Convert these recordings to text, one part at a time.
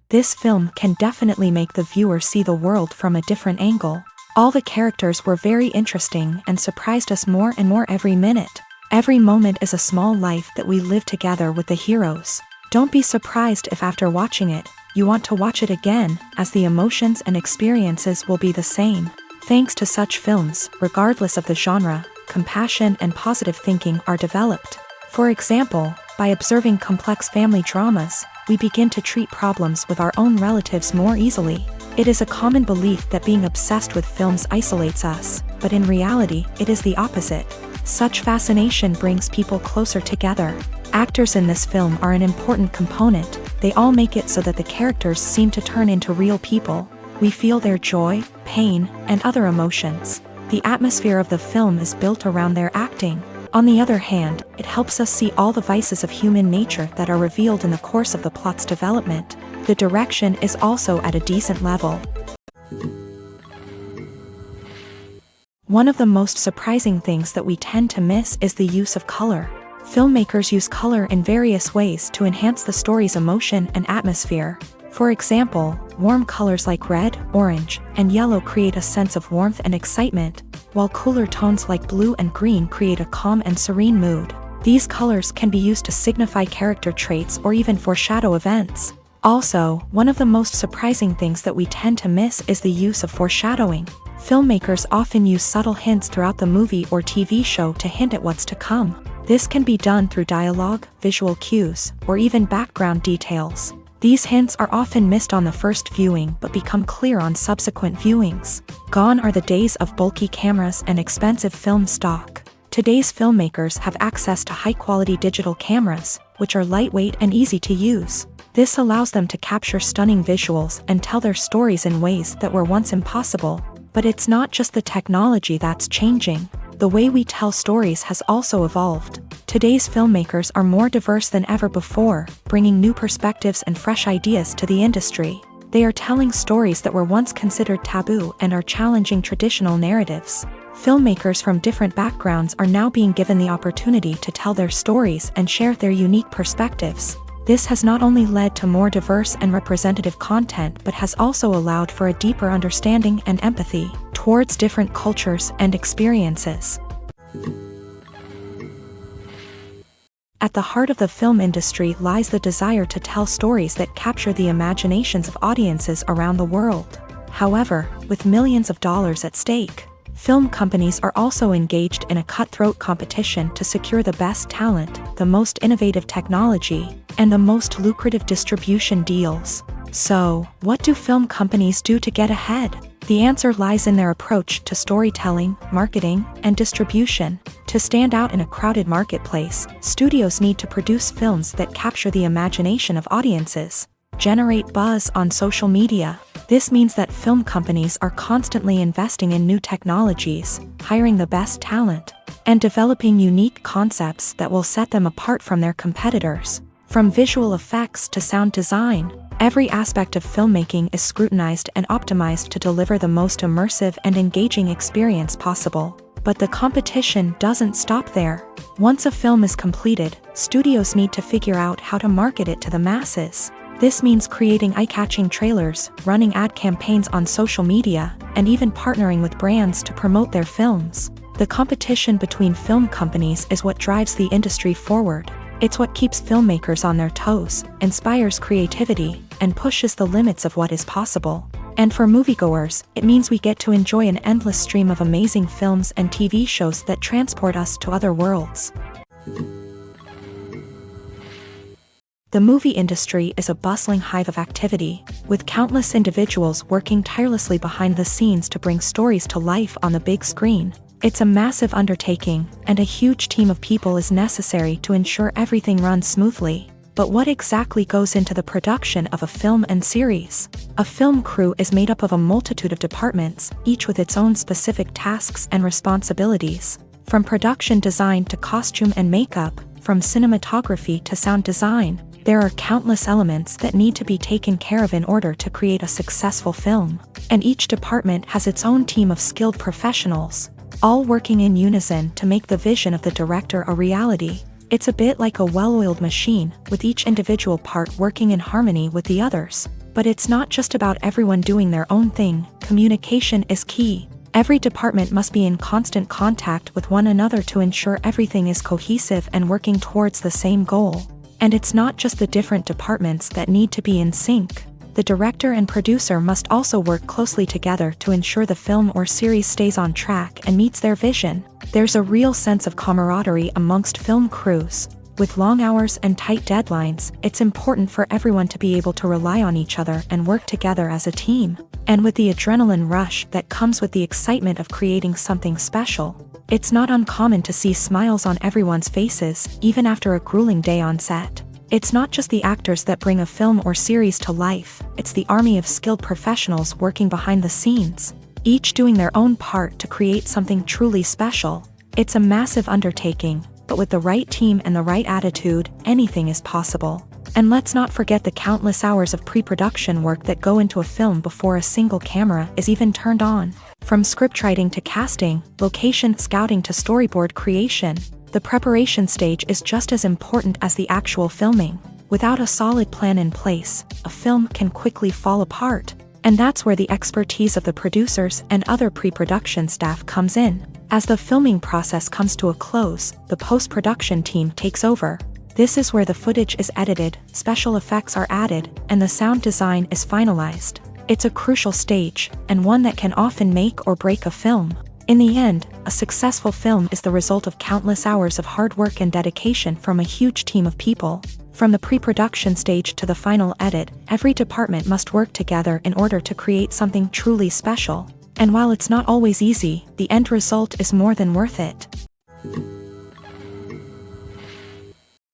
This film can definitely make the viewer see the world from a different angle. All the characters were very interesting and surprised us more and more every minute. Every moment is a small life that we live together with the heroes. Don't be surprised if after watching it, you want to watch it again, as the emotions and experiences will be the same. Thanks to such films, regardless of the genre, compassion and positive thinking are developed. For example, by observing complex family dramas, we begin to treat problems with our own relatives more easily. It is a common belief that being obsessed with films isolates us, but in reality, it is the opposite. Such fascination brings people closer together. Actors in this film are an important component. They all make it so that the characters seem to turn into real people. We feel their joy, pain, and other emotions. The atmosphere of the film is built around their acting. On the other hand, it helps us see all the vices of human nature that are revealed in the course of the plot's development. The direction is also at a decent level. One of the most surprising things that we tend to miss is the use of color. Filmmakers use color in various ways to enhance the story's emotion and atmosphere. For example, warm colors like red, orange, and yellow create a sense of warmth and excitement, while cooler tones like blue and green create a calm and serene mood. These colors can be used to signify character traits or even foreshadow events. Also, one of the most surprising things that we tend to miss is the use of foreshadowing. Filmmakers often use subtle hints throughout the movie or TV show to hint at what's to come. This can be done through dialogue, visual cues, or even background details. These hints are often missed on the first viewing but become clear on subsequent viewings. Gone are the days of bulky cameras and expensive film stock. Today's filmmakers have access to high-quality digital cameras, which are lightweight and easy to use. This allows them to capture stunning visuals and tell their stories in ways that were once impossible. But it's not just the technology that's changing. The way we tell stories has also evolved. Today's filmmakers are more diverse than ever before, bringing new perspectives and fresh ideas to the industry. They are telling stories that were once considered taboo and are challenging traditional narratives. Filmmakers from different backgrounds are now being given the opportunity to tell their stories and share their unique perspectives. This has not only led to more diverse and representative content but has also allowed for a deeper understanding and empathy towards different cultures and experiences. At the heart of the film industry lies the desire to tell stories that capture the imaginations of audiences around the world. However, with millions of dollars at stake, film companies are also engaged in a cutthroat competition to secure the best talent, the most innovative technology, and the most lucrative distribution deals. So, what do film companies do to get ahead? The answer lies in their approach to storytelling, marketing, and distribution. To stand out in a crowded marketplace, studios need to produce films that capture the imagination of audiences, generate buzz on social media. This means that film companies are constantly investing in new technologies, hiring the best talent, and developing unique concepts that will set them apart from their competitors. From visual effects to sound design, every aspect of filmmaking is scrutinized and optimized to deliver the most immersive and engaging experience possible. But the competition doesn't stop there. Once a film is completed, studios need to figure out how to market it to the masses. This means creating eye-catching trailers, running ad campaigns on social media, and even partnering with brands to promote their films. The competition between film companies is what drives the industry forward. It's what keeps filmmakers on their toes, inspires creativity, and pushes the limits of what is possible. And for moviegoers, it means we get to enjoy an endless stream of amazing films and TV shows that transport us to other worlds. The movie industry is a bustling hive of activity, with countless individuals working tirelessly behind the scenes to bring stories to life on the big screen. It's a massive undertaking, and a huge team of people is necessary to ensure everything runs smoothly. But what exactly goes into the production of a film and series? A film crew is made up of a multitude of departments, each with its own specific tasks and responsibilities. From production design to costume and makeup, from cinematography to sound design, there are countless elements that need to be taken care of in order to create a successful film. And each department has its own team of skilled professionals, all working in unison to make the vision of the director a reality. It's a bit like a well-oiled machine, with each individual part working in harmony with the others. But it's not just about everyone doing their own thing. Communication is key. Every department must be in constant contact with one another to ensure everything is cohesive and working towards the same goal. And it's not just the different departments that need to be in sync. The director and producer must also work closely together to ensure the film or series stays on track and meets their vision. There's a real sense of camaraderie amongst film crews. With long hours and tight deadlines, it's important for everyone to be able to rely on each other and work together as a team. And with the adrenaline rush that comes with the excitement of creating something special, it's not uncommon to see smiles on everyone's faces, even after a grueling day on set. It's not just the actors that bring a film or series to life, it's the army of skilled professionals working behind the scenes, each doing their own part to create something truly special. It's a massive undertaking, but with the right team and the right attitude, anything is possible. And let's not forget the countless hours of pre-production work that go into a film before a single camera is even turned on. From scriptwriting to casting, location scouting to storyboard creation, the preparation stage is just as important as the actual filming. Without a solid plan in place, a film can quickly fall apart. And that's where the expertise of the producers and other pre-production staff comes in. As the filming process comes to a close, the post-production team takes over. This is where the footage is edited, special effects are added, and the sound design is finalized. It's a crucial stage, and one that can often make or break a film. In the end, a successful film is the result of countless hours of hard work and dedication from a huge team of people. From the pre-production stage to the final edit, every department must work together in order to create something truly special. And while it's not always easy, the end result is more than worth it.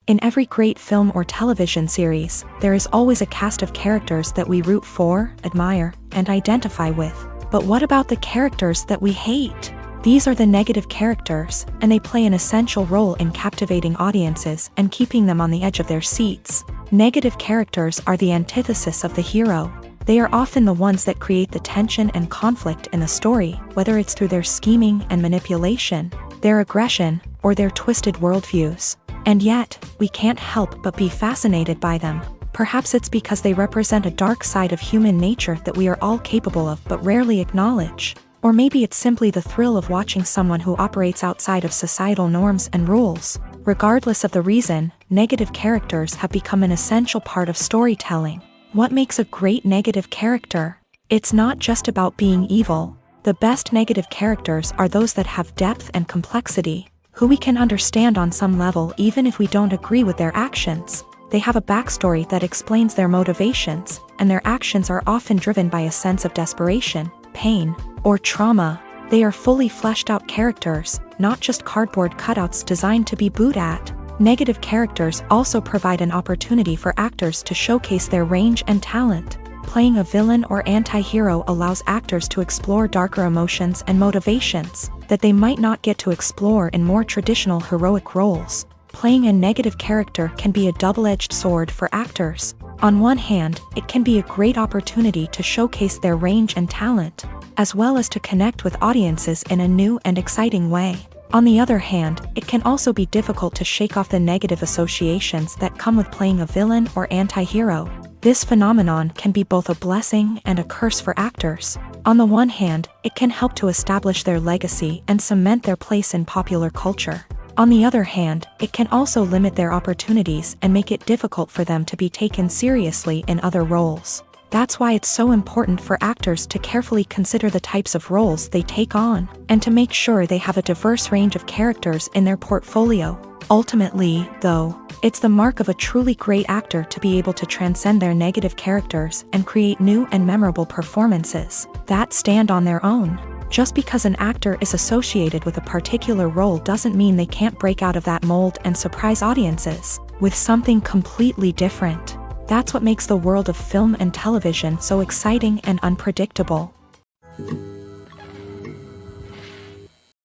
In every great film or television series, there is always a cast of characters that we root for, admire, and identify with. But what about the characters that we hate? These are the negative characters, and they play an essential role in captivating audiences and keeping them on the edge of their seats. Negative characters are the antithesis of the hero. They are often the ones that create the tension and conflict in the story, whether it's through their scheming and manipulation, their aggression, or their twisted worldviews. And yet, we can't help but be fascinated by them. Perhaps it's because they represent a dark side of human nature that we are all capable of but rarely acknowledge. Or maybe it's simply the thrill of watching someone who operates outside of societal norms and rules. Regardless of the reason, negative characters have become an essential part of storytelling. What makes a great negative character? It's not just about being evil. The best negative characters are those that have depth and complexity, who we can understand on some level even if we don't agree with their actions. They have a backstory that explains their motivations, and their actions are often driven by a sense of desperation, pain, or trauma. They are fully fleshed out characters, not just cardboard cutouts designed to be booed at. Negative characters also provide an opportunity for actors to showcase their range and talent. Playing a villain or anti-hero allows actors to explore darker emotions and motivations that they might not get to explore in more traditional heroic roles. Playing a negative character can be a double-edged sword for actors. On one hand, it can be a great opportunity to showcase their range and talent, as well as to connect with audiences in a new and exciting way. On the other hand, it can also be difficult to shake off the negative associations that come with playing a villain or anti-hero. This phenomenon can be both a blessing and a curse for actors. On the one hand, it can help to establish their legacy and cement their place in popular culture. On the other hand, it can also limit their opportunities and make it difficult for them to be taken seriously in other roles. That's why it's so important for actors to carefully consider the types of roles they take on, and to make sure they have a diverse range of characters in their portfolio. Ultimately, though, it's the mark of a truly great actor to be able to transcend their negative characters and create new and memorable performances that stand on their own. Just because an actor is associated with a particular role doesn't mean they can't break out of that mold and surprise audiences with something completely different. That's what makes the world of film and television so exciting and unpredictable.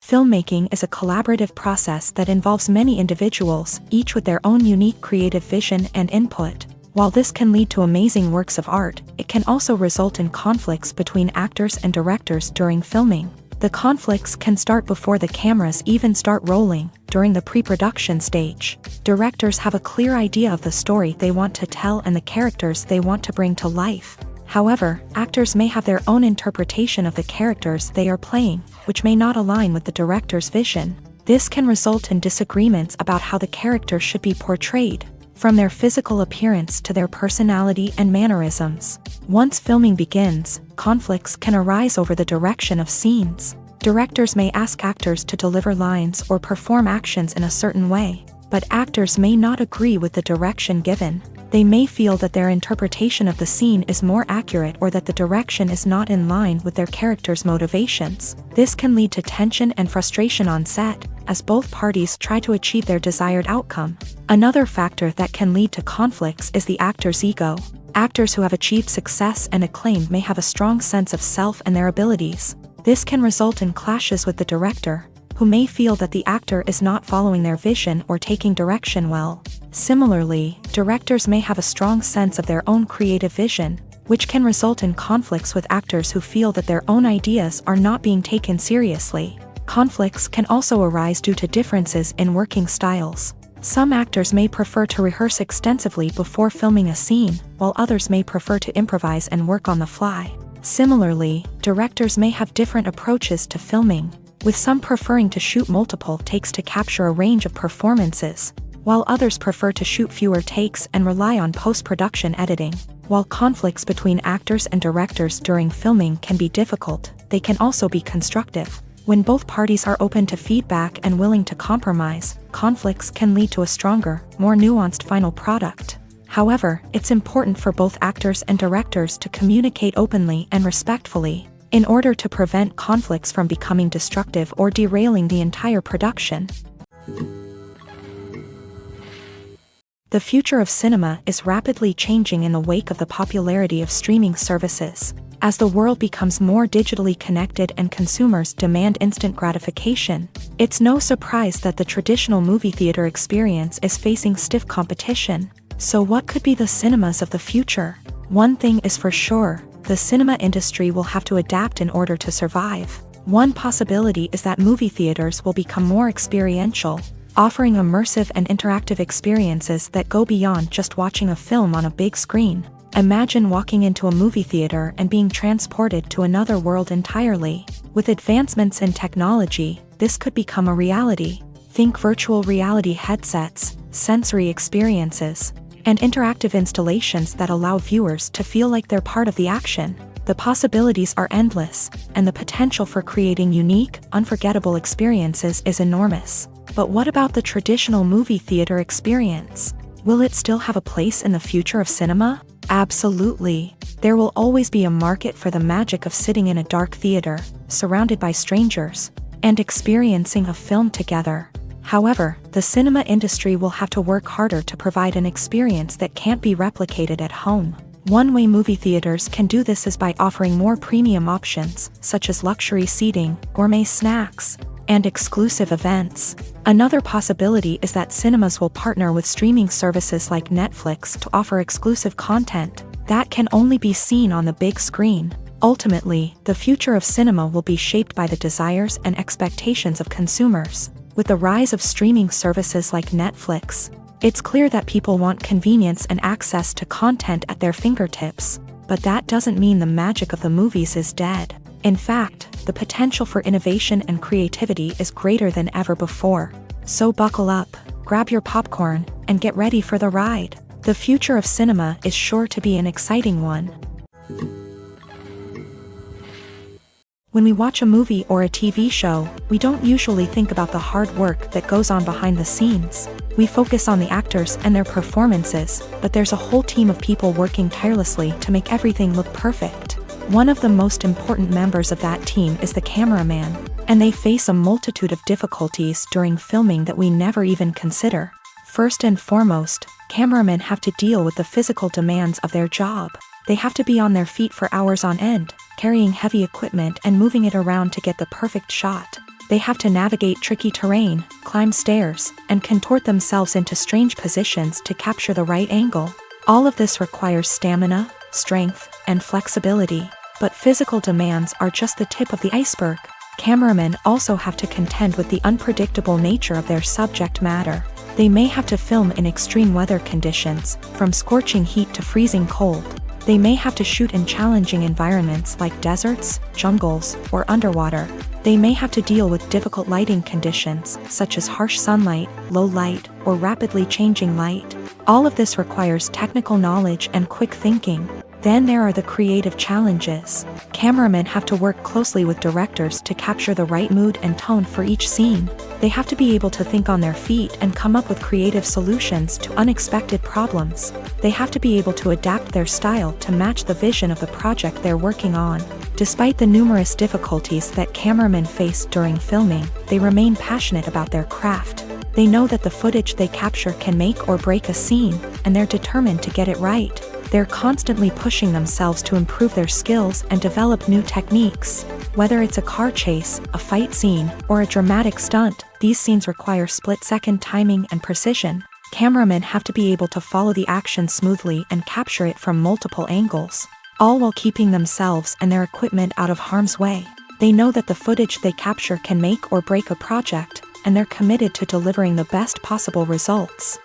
Filmmaking is a collaborative process that involves many individuals, each with their own unique creative vision and input. While this can lead to amazing works of art, it can also result in conflicts between actors and directors during filming. The conflicts can start before the cameras even start rolling, during the pre-production stage. Directors have a clear idea of the story they want to tell and the characters they want to bring to life. However, actors may have their own interpretation of the characters they are playing, which may not align with the director's vision. This can result in disagreements about how the character should be portrayed, from their physical appearance to their personality and mannerisms. Once filming begins, conflicts can arise over the direction of scenes. Directors may ask actors to deliver lines or perform actions in a certain way, but actors may not agree with the direction given. They may feel that their interpretation of the scene is more accurate or that the direction is not in line with their character's motivations. This can lead to tension and frustration on set, as both parties try to achieve their desired outcome. Another factor that can lead to conflicts is the actor's ego. Actors who have achieved success and acclaim may have a strong sense of self and their abilities. This can result in clashes with the director, who may feel that the actor is not following their vision or taking direction well. Similarly, directors may have a strong sense of their own creative vision, which can result in conflicts with actors who feel that their own ideas are not being taken seriously. Conflicts can also arise due to differences in working styles. Some actors may prefer to rehearse extensively before filming a scene, while others may prefer to improvise and work on the fly. Similarly, directors may have different approaches to filming, with some preferring to shoot multiple takes to capture a range of performances, while others prefer to shoot fewer takes and rely on post-production editing. While conflicts between actors and directors during filming can be difficult, they can also be constructive. When both parties are open to feedback and willing to compromise, conflicts can lead to a stronger, more nuanced final product. However, it's important for both actors and directors to communicate openly and respectfully, in order to prevent conflicts from becoming destructive or derailing the entire production. The future of cinema is rapidly changing in the wake of the popularity of streaming services. As the world becomes more digitally connected and consumers demand instant gratification, it's no surprise that the traditional movie theater experience is facing stiff competition. So what could be the cinemas of the future? One thing is for sure, the cinema industry will have to adapt in order to survive. One possibility is that movie theaters will become more experiential, offering immersive and interactive experiences that go beyond just watching a film on a big screen. Imagine walking into a movie theater and being transported to another world entirely. With advancements in technology, this could become a reality. Think virtual reality headsets, sensory experiences, and interactive installations that allow viewers to feel like they're part of the action. The possibilities are endless, and the potential for creating unique, unforgettable experiences is enormous. But what about the traditional movie theater experience? Will it still have a place in the future of cinema? Absolutely. There will always be a market for the magic of sitting in a dark theater, surrounded by strangers, and experiencing a film together. However, the cinema industry will have to work harder to provide an experience that can't be replicated at home. One way movie theaters can do this is by offering more premium options, such as luxury seating, gourmet snacks, and exclusive events. Another possibility is that cinemas will partner with streaming services like Netflix to offer exclusive content that can only be seen on the big screen. Ultimately, the future of cinema will be shaped by the desires and expectations of consumers. With the rise of streaming services like Netflix, it's clear that people want convenience and access to content at their fingertips. But that doesn't mean the magic of the movies is dead. In fact, the potential for innovation and creativity is greater than ever before. So buckle up, grab your popcorn, and get ready for the ride. The future of cinema is sure to be an exciting one. When we watch a movie or a TV show, we don't usually think about the hard work that goes on behind the scenes. We focus on the actors and their performances, but there's a whole team of people working tirelessly to make everything look perfect. One of the most important members of that team is the cameraman, and they face a multitude of difficulties during filming that we never even consider. First and foremost, cameramen have to deal with the physical demands of their job. They have to be on their feet for hours on end, carrying heavy equipment and moving it around to get the perfect shot. They have to navigate tricky terrain, climb stairs, and contort themselves into strange positions to capture the right angle. All of this requires stamina, strength, and flexibility. But physical demands are just the tip of the iceberg. Cameramen also have to contend with the unpredictable nature of their subject matter. They may have to film in extreme weather conditions, from scorching heat to freezing cold. They may have to shoot in challenging environments like deserts, jungles, or underwater. They may have to deal with difficult lighting conditions, such as harsh sunlight, low light, or rapidly changing light. All of this requires technical knowledge and quick thinking. Then there are the creative challenges. Cameramen have to work closely with directors to capture the right mood and tone for each scene. They have to be able to think on their feet and come up with creative solutions to unexpected problems. They have to be able to adapt their style to match the vision of the project they're working on. Despite the numerous difficulties that cameramen face during filming, they remain passionate about their craft. They know that the footage they capture can make or break a scene, and they're determined to get it right. They're constantly pushing themselves to improve their skills and develop new techniques. Whether it's a car chase, a fight scene, or a dramatic stunt, these scenes require split-second timing and precision. Cameramen have to be able to follow the action smoothly and capture it from multiple angles, all while keeping themselves and their equipment out of harm's way. They know that the footage they capture can make or break a project, and they're committed to delivering the best possible results.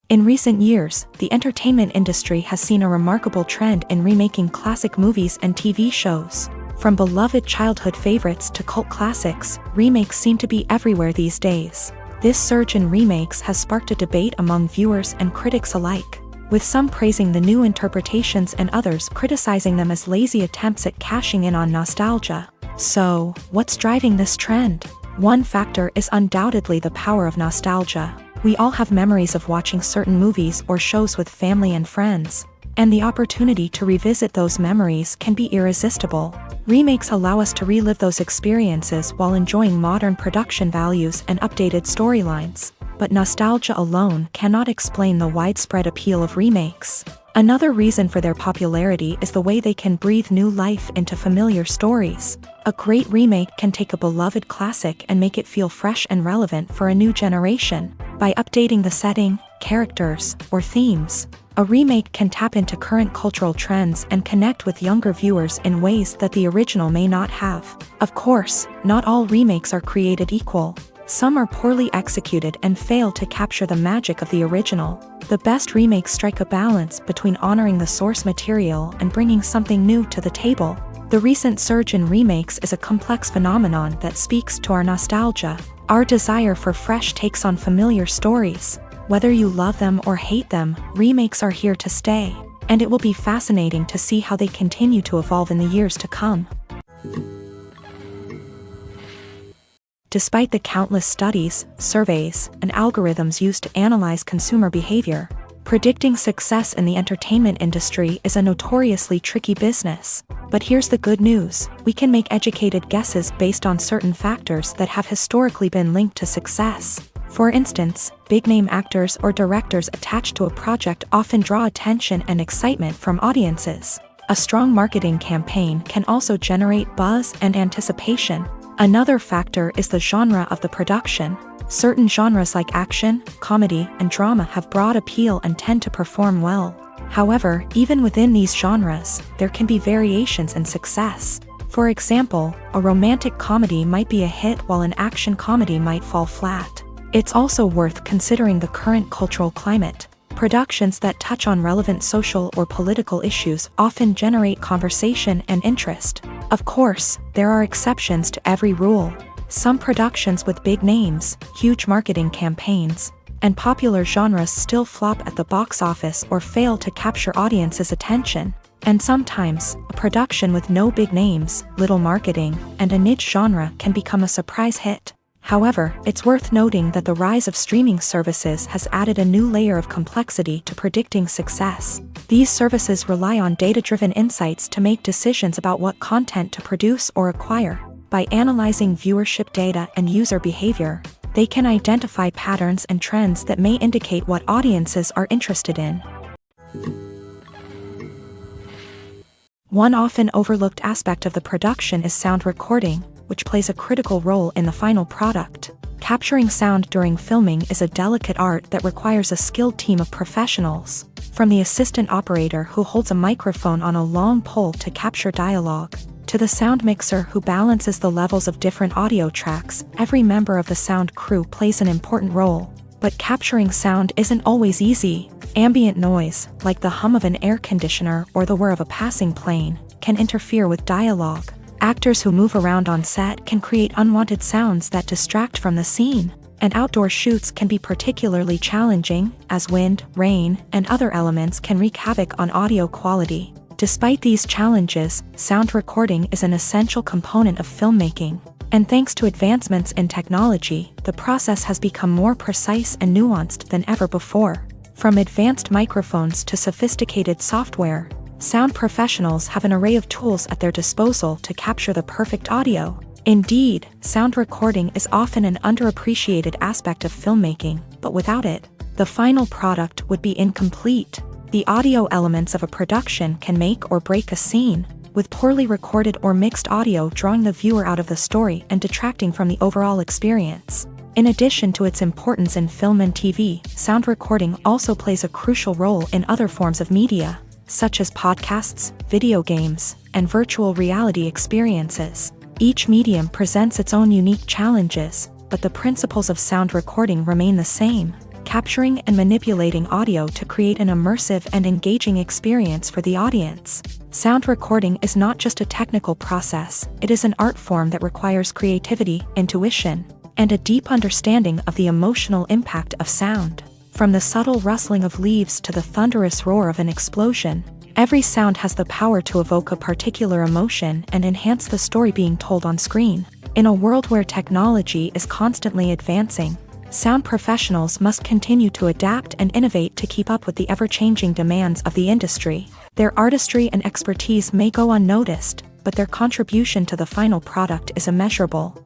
In recent years, the entertainment industry has seen a remarkable trend in remaking classic movies and TV shows. From beloved childhood favorites to cult classics, remakes seem to be everywhere these days. This surge in remakes has sparked a debate among viewers and critics alike, with some praising the new interpretations and others criticizing them as lazy attempts at cashing in on nostalgia. So, what's driving this trend? One factor is undoubtedly the power of nostalgia. We all have memories of watching certain movies or shows with family and friends, and the opportunity to revisit those memories can be irresistible. Remakes allow us to relive those experiences while enjoying modern production values and updated storylines, but nostalgia alone cannot explain the widespread appeal of remakes. Another reason for their popularity is the way they can breathe new life into familiar stories. A great remake can take a beloved classic and make it feel fresh and relevant for a new generation. By updating the setting, characters, or themes, a remake can tap into current cultural trends and connect with younger viewers in ways that the original may not have. Of course, not all remakes are created equal. Some are poorly executed and fail to capture the magic of the original. The best remakes strike a balance between honoring the source material and bringing something new to the table. The recent surge in remakes is a complex phenomenon that speaks to our nostalgia, our desire for fresh takes on familiar stories. Whether you love them or hate them, remakes are here to stay, and it will be fascinating to see how they continue to evolve in the years to come. Despite the countless studies, surveys, and algorithms used to analyze consumer behavior, predicting success in the entertainment industry is a notoriously tricky business. But here's the good news: we can make educated guesses based on certain factors that have historically been linked to success. For instance, big-name actors or directors attached to a project often draw attention and excitement from audiences. A strong marketing campaign can also generate buzz and anticipation. Another factor is the genre of the production. Certain genres like action, comedy, and drama have broad appeal and tend to perform well. However, even within these genres, there can be variations in success. For example, a romantic comedy might be a hit while an action comedy might fall flat. It's also worth considering the current cultural climate. Productions that touch on relevant social or political issues often generate conversation and interest. Of course, there are exceptions to every rule. Some productions with big names, huge marketing campaigns, and popular genres still flop at the box office or fail to capture audiences' attention. And sometimes, a production with no big names, little marketing, and a niche genre can become a surprise hit. However, it's worth noting that the rise of streaming services has added a new layer of complexity to predicting success. These services rely on data-driven insights to make decisions about what content to produce or acquire. By analyzing viewership data and user behavior, they can identify patterns and trends that may indicate what audiences are interested in. One often overlooked aspect of the production is sound recording, which plays a critical role in the final product. Capturing sound during filming is a delicate art that requires a skilled team of professionals. From the assistant operator who holds a microphone on a long pole to capture dialogue, to the sound mixer who balances the levels of different audio tracks, every member of the sound crew plays an important role. But capturing sound isn't always easy. Ambient noise, like the hum of an air conditioner or the whir of a passing plane, can interfere with dialogue. Actors who move around on set can create unwanted sounds that distract from the scene. And outdoor shoots can be particularly challenging, as wind, rain, and other elements can wreak havoc on audio quality. Despite these challenges, sound recording is an essential component of filmmaking. And thanks to advancements in technology, the process has become more precise and nuanced than ever before. From advanced microphones to sophisticated software, sound professionals have an array of tools at their disposal to capture the perfect audio. Indeed, sound recording is often an underappreciated aspect of filmmaking, but without it, the final product would be incomplete. The audio elements of a production can make or break a scene, with poorly recorded or mixed audio drawing the viewer out of the story and detracting from the overall experience. In addition to its importance in film and TV, sound recording also plays a crucial role in other forms of media, such as podcasts, video games, and virtual reality experiences. Each medium presents its own unique challenges, but the principles of sound recording remain the same: capturing and manipulating audio to create an immersive and engaging experience for the audience. Sound recording is not just a technical process, it is an art form that requires creativity, intuition, and a deep understanding of the emotional impact of sound. From the subtle rustling of leaves to the thunderous roar of an explosion, every sound has the power to evoke a particular emotion and enhance the story being told on screen. In a world where technology is constantly advancing, sound professionals must continue to adapt and innovate to keep up with the ever-changing demands of the industry. Their artistry and expertise may go unnoticed, but their contribution to the final product is immeasurable.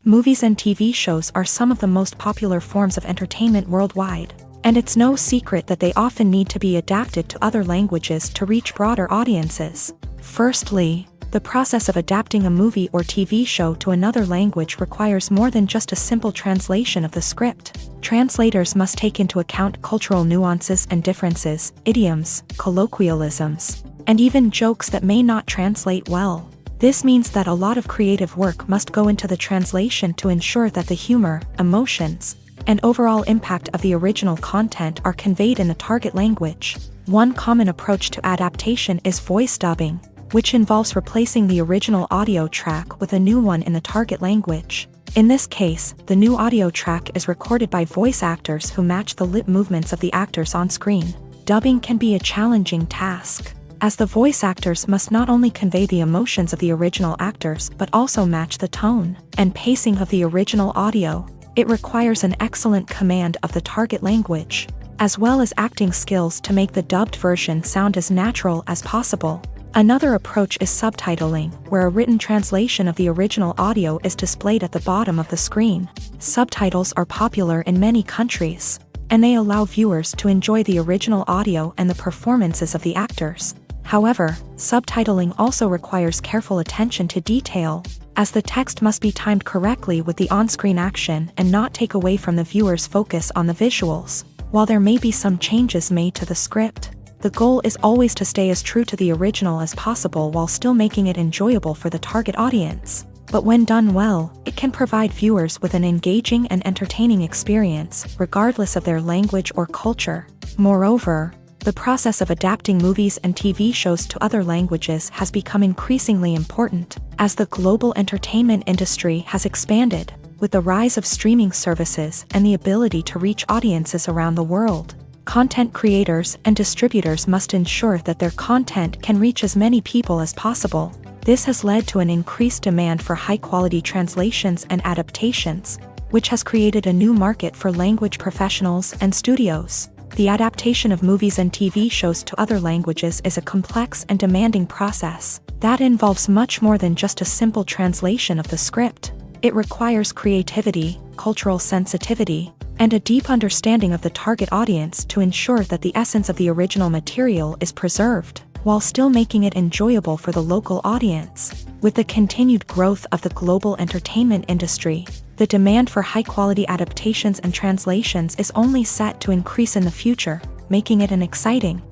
Movies and TV shows are some of the most popular forms of entertainment worldwide, and it's no secret that they often need to be adapted to other languages to reach broader audiences. Firstly, the process of adapting a movie or TV show to another language requires more than just a simple translation of the script. Translators must take into account cultural nuances and differences, idioms, colloquialisms, and even jokes that may not translate well. This means that a lot of creative work must go into the translation to ensure that the humor, emotions, and overall impact of the original content are conveyed in the target language. One common approach to adaptation is voice dubbing, which involves replacing the original audio track with a new one in the target language. In this case, the new audio track is recorded by voice actors who match the lip movements of the actors on screen. Dubbing can be a challenging task, as the voice actors must not only convey the emotions of the original actors but also match the tone and pacing of the original audio. It requires an excellent command of the target language, as well as acting skills to make the dubbed version sound as natural as possible. Another approach is subtitling, where a written translation of the original audio is displayed at the bottom of the screen. Subtitles are popular in many countries, and they allow viewers to enjoy the original audio and the performances of the actors. However, subtitling also requires careful attention to detail, as the text must be timed correctly with the on-screen action and not take away from the viewer's focus on the visuals. While there may be some changes made to the script, the goal is always to stay as true to the original as possible while still making it enjoyable for the target audience. But when done well, it can provide viewers with an engaging and entertaining experience, regardless of their language or culture. Moreover, the process of adapting movies and TV shows to other languages has become increasingly important, as the global entertainment industry has expanded, with the rise of streaming services and the ability to reach audiences around the world. Content creators and distributors must ensure that their content can reach as many people as possible. This has led to an increased demand for high-quality translations and adaptations, which has created a new market for language professionals and studios. The adaptation of movies and TV shows to other languages is a complex and demanding process that involves much more than just a simple translation of the script. It requires creativity, cultural sensitivity, and a deep understanding of the target audience to ensure that the essence of the original material is preserved, while still making it enjoyable for the local audience. With the continued growth of the global entertainment industry, the demand for high-quality adaptations and translations is only set to increase in the future, making it an exciting.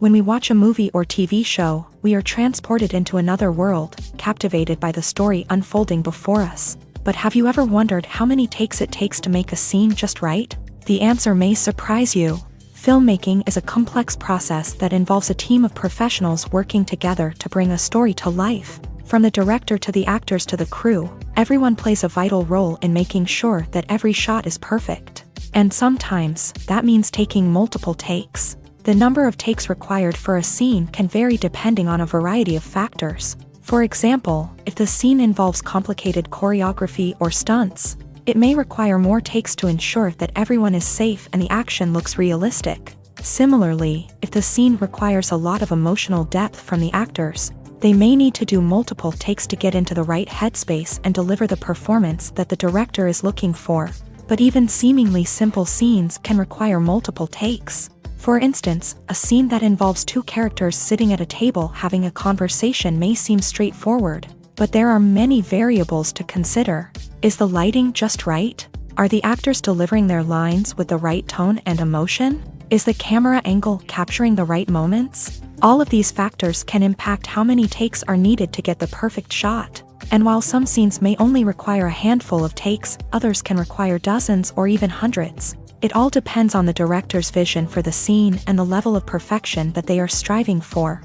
When we watch a movie or TV show, we are transported into another world, captivated by the story unfolding before us. But have you ever wondered how many takes it takes to make a scene just right? The answer may surprise you. Filmmaking is a complex process that involves a team of professionals working together to bring a story to life. From the director to the actors to the crew, everyone plays a vital role in making sure that every shot is perfect. And sometimes, that means taking multiple takes. The number of takes required for a scene can vary depending on a variety of factors. For example, if the scene involves complicated choreography or stunts, it may require more takes to ensure that everyone is safe and the action looks realistic. Similarly, if the scene requires a lot of emotional depth from the actors, they may need to do multiple takes to get into the right headspace and deliver the performance that the director is looking for. But even seemingly simple scenes can require multiple takes. For instance, a scene that involves two characters sitting at a table having a conversation may seem straightforward, but there are many variables to consider. Is the lighting just right? Are the actors delivering their lines with the right tone and emotion? Is the camera angle capturing the right moments? All of these factors can impact how many takes are needed to get the perfect shot. And while some scenes may only require a handful of takes, others can require dozens or even hundreds. It all depends on the director's vision for the scene and the level of perfection that they are striving for.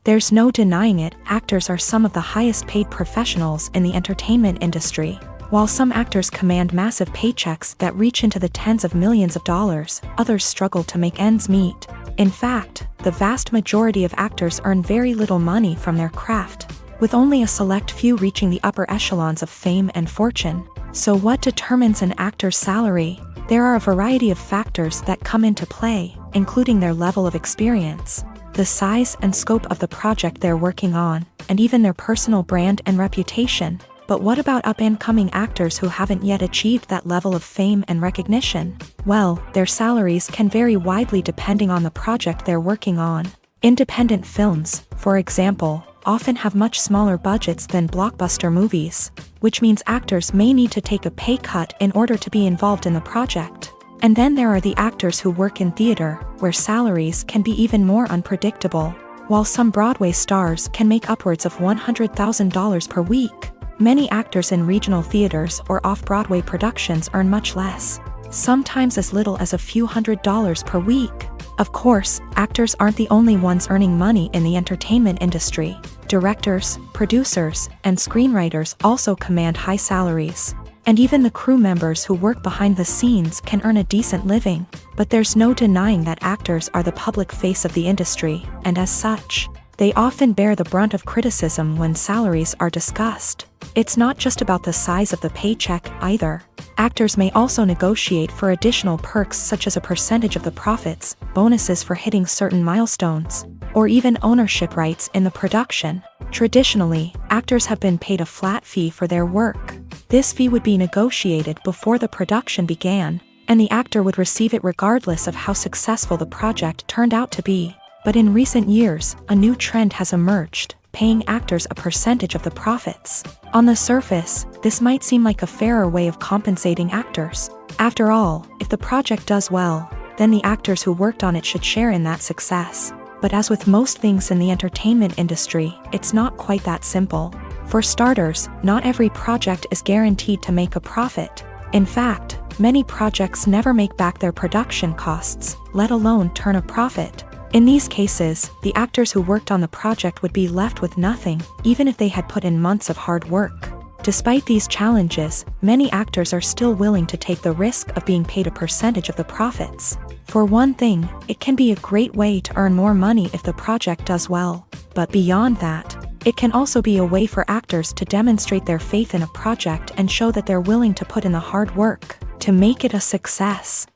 There's no denying it, actors are some of the highest paid professionals in the entertainment industry. While some actors command massive paychecks that reach into the tens of millions of dollars, others struggle to make ends meet. In fact, the vast majority of actors earn very little money from their craft, with only a select few reaching the upper echelons of fame and fortune. So what determines an actor's salary? There are a variety of factors that come into play, including their level of experience, the size and scope of the project they're working on, and even their personal brand and reputation. But what about up-and-coming actors who haven't yet achieved that level of fame and recognition? Well, their salaries can vary widely depending on the project they're working on. Independent films, for example, often have much smaller budgets than blockbuster movies, which means actors may need to take a pay cut in order to be involved in the project. And then there are the actors who work in theater, where salaries can be even more unpredictable. While some Broadway stars can make upwards of $100,000 per week, many actors in regional theaters or off-Broadway productions earn much less, sometimes as little as a few $100s per week. Of course, actors aren't the only ones earning money in the entertainment industry. Directors, producers, and screenwriters also command high salaries. And even the crew members who work behind the scenes can earn a decent living. But there's no denying that actors are the public face of the industry, and as such, they often bear the brunt of criticism when salaries are discussed. It's not just about the size of the paycheck, either. Actors may also negotiate for additional perks such as a percentage of the profits, bonuses for hitting certain milestones, or even ownership rights in the production. Traditionally, actors have been paid a flat fee for their work. This fee would be negotiated before the production began, and the actor would receive it regardless of how successful the project turned out to be. But in recent years, a new trend has emerged, paying actors a percentage of the profits. On the surface, this might seem like a fairer way of compensating actors. After all, if the project does well, then the actors who worked on it should share in that success. But as with most things in the entertainment industry, it's not quite that simple. For starters, not every project is guaranteed to make a profit. In fact, many projects never make back their production costs, let alone turn a profit. In these cases, the actors who worked on the project would be left with nothing, even if they had put in months of hard work. Despite these challenges, many actors are still willing to take the risk of being paid a percentage of the profits. For one thing, it can be a great way to earn more money if the project does well. But beyond that, it can also be a way for actors to demonstrate their faith in a project and show that they're willing to put in the hard work to make it a success.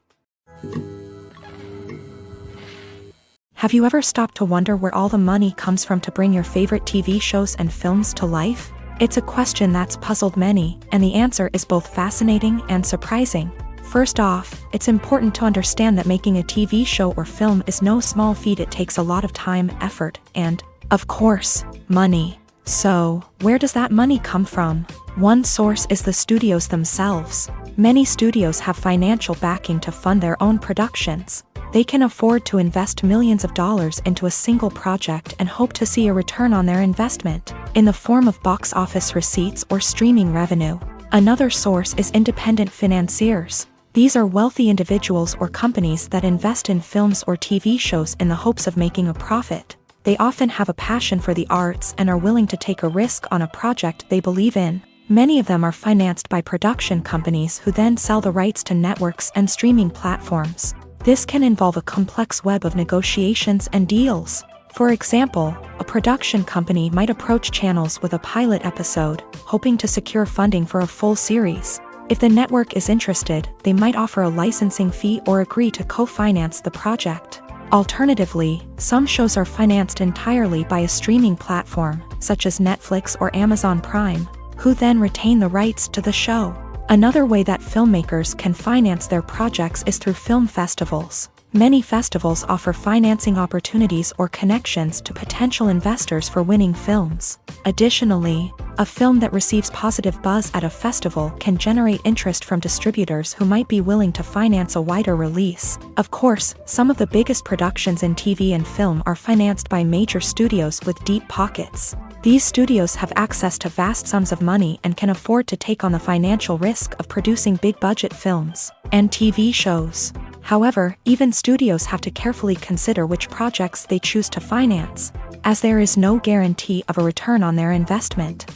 Have you ever stopped to wonder where all the money comes from to bring your favorite TV shows and films to life? It's a question that's puzzled many, and the answer is both fascinating and surprising. First off, it's important to understand that making a TV show or film is no small feat. It takes a lot of time, effort, and, of course, money. So, where does that money come from? One source is the studios themselves. Many studios have financial backing to fund their own productions. They can afford to invest millions of dollars into a single project and hope to see a return on their investment, in the form of box office receipts or streaming revenue. Another source is independent financiers. These are wealthy individuals or companies that invest in films or TV shows in the hopes of making a profit. They often have a passion for the arts and are willing to take a risk on a project they believe in. Many of them are financed by production companies who then sell the rights to networks and streaming platforms. This can involve a complex web of negotiations and deals. For example, a production company might approach channels with a pilot episode, hoping to secure funding for a full series. If the network is interested, they might offer a licensing fee or agree to co-finance the project. Alternatively, some shows are financed entirely by a streaming platform, such as Netflix or Amazon Prime, who then retain the rights to the show. Another way that filmmakers can finance their projects is through film festivals. Many festivals offer financing opportunities or connections to potential investors for winning films. Additionally, a film that receives positive buzz at a festival can generate interest from distributors who might be willing to finance a wider release. Of course, some of the biggest productions in TV and film are financed by major studios with deep pockets. These studios have access to vast sums of money and can afford to take on the financial risk of producing big-budget films and TV shows. However, even studios have to carefully consider which projects they choose to finance, as there is no guarantee of a return on their investment.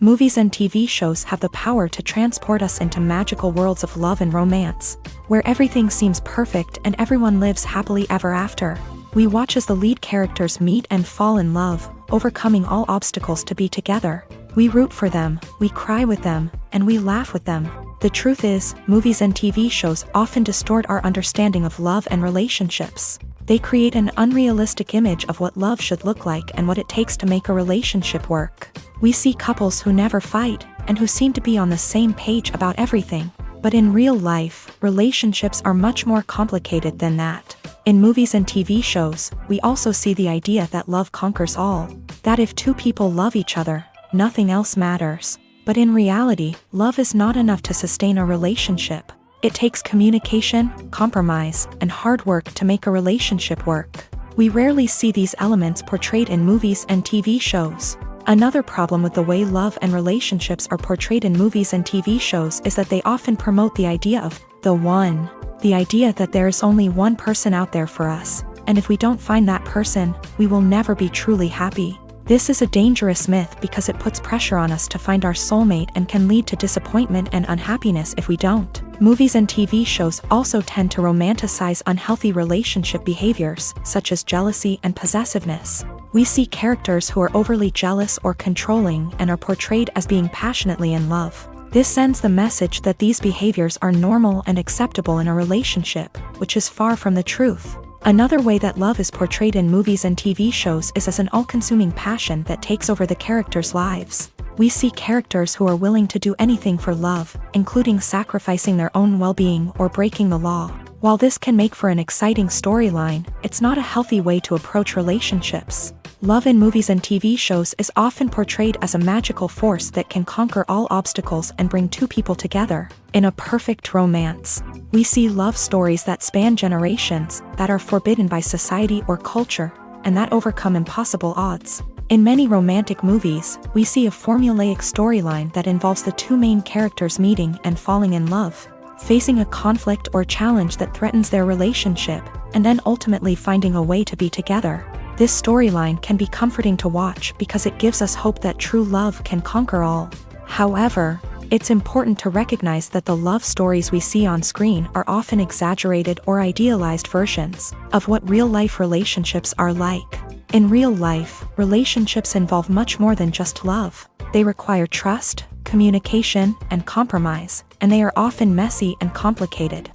Movies and TV shows have the power to transport us into magical worlds of love and romance, where everything seems perfect and everyone lives happily ever after. We watch as the lead characters meet and fall in love, overcoming all obstacles to be together. We root for them, we cry with them, and we laugh with them. The truth is, movies and TV shows often distort our understanding of love and relationships. They create an unrealistic image of what love should look like and what it takes to make a relationship work. We see couples who never fight, and who seem to be on the same page about everything. But in real life, relationships are much more complicated than that. In movies and TV shows, we also see the idea that love conquers all. That if two people love each other, nothing else matters. But in reality, love is not enough to sustain a relationship. It takes communication, compromise, and hard work to make a relationship work. We rarely see these elements portrayed in movies and TV shows. Another problem with the way love and relationships are portrayed in movies and TV shows is that they often promote the idea of the one. The idea that there is only one person out there for us, and if we don't find that person, we will never be truly happy. This is a dangerous myth because it puts pressure on us to find our soulmate and can lead to disappointment and unhappiness if we don't. Movies and TV shows also tend to romanticize unhealthy relationship behaviors, such as jealousy and possessiveness. We see characters who are overly jealous or controlling and are portrayed as being passionately in love. This sends the message that these behaviors are normal and acceptable in a relationship, which is far from the truth. Another way that love is portrayed in movies and TV shows is as an all-consuming passion that takes over the characters' lives. We see characters who are willing to do anything for love, including sacrificing their own well-being or breaking the law. While this can make for an exciting storyline, it's not a healthy way to approach relationships. Love in movies and TV shows is often portrayed as a magical force that can conquer all obstacles and bring two people together in a perfect romance. We see love stories that span generations, that are forbidden by society or culture, and that overcome impossible odds. In many romantic movies, we see a formulaic storyline that involves the two main characters meeting and falling in love, facing a conflict or challenge that threatens their relationship, and then ultimately finding a way to be together. This storyline can be comforting to watch because it gives us hope that true love can conquer all. However, it's important to recognize that the love stories we see on screen are often exaggerated or idealized versions of what real-life relationships are like. In real life, relationships involve much more than just love. They require trust, communication, and compromise, and they are often messy and complicated.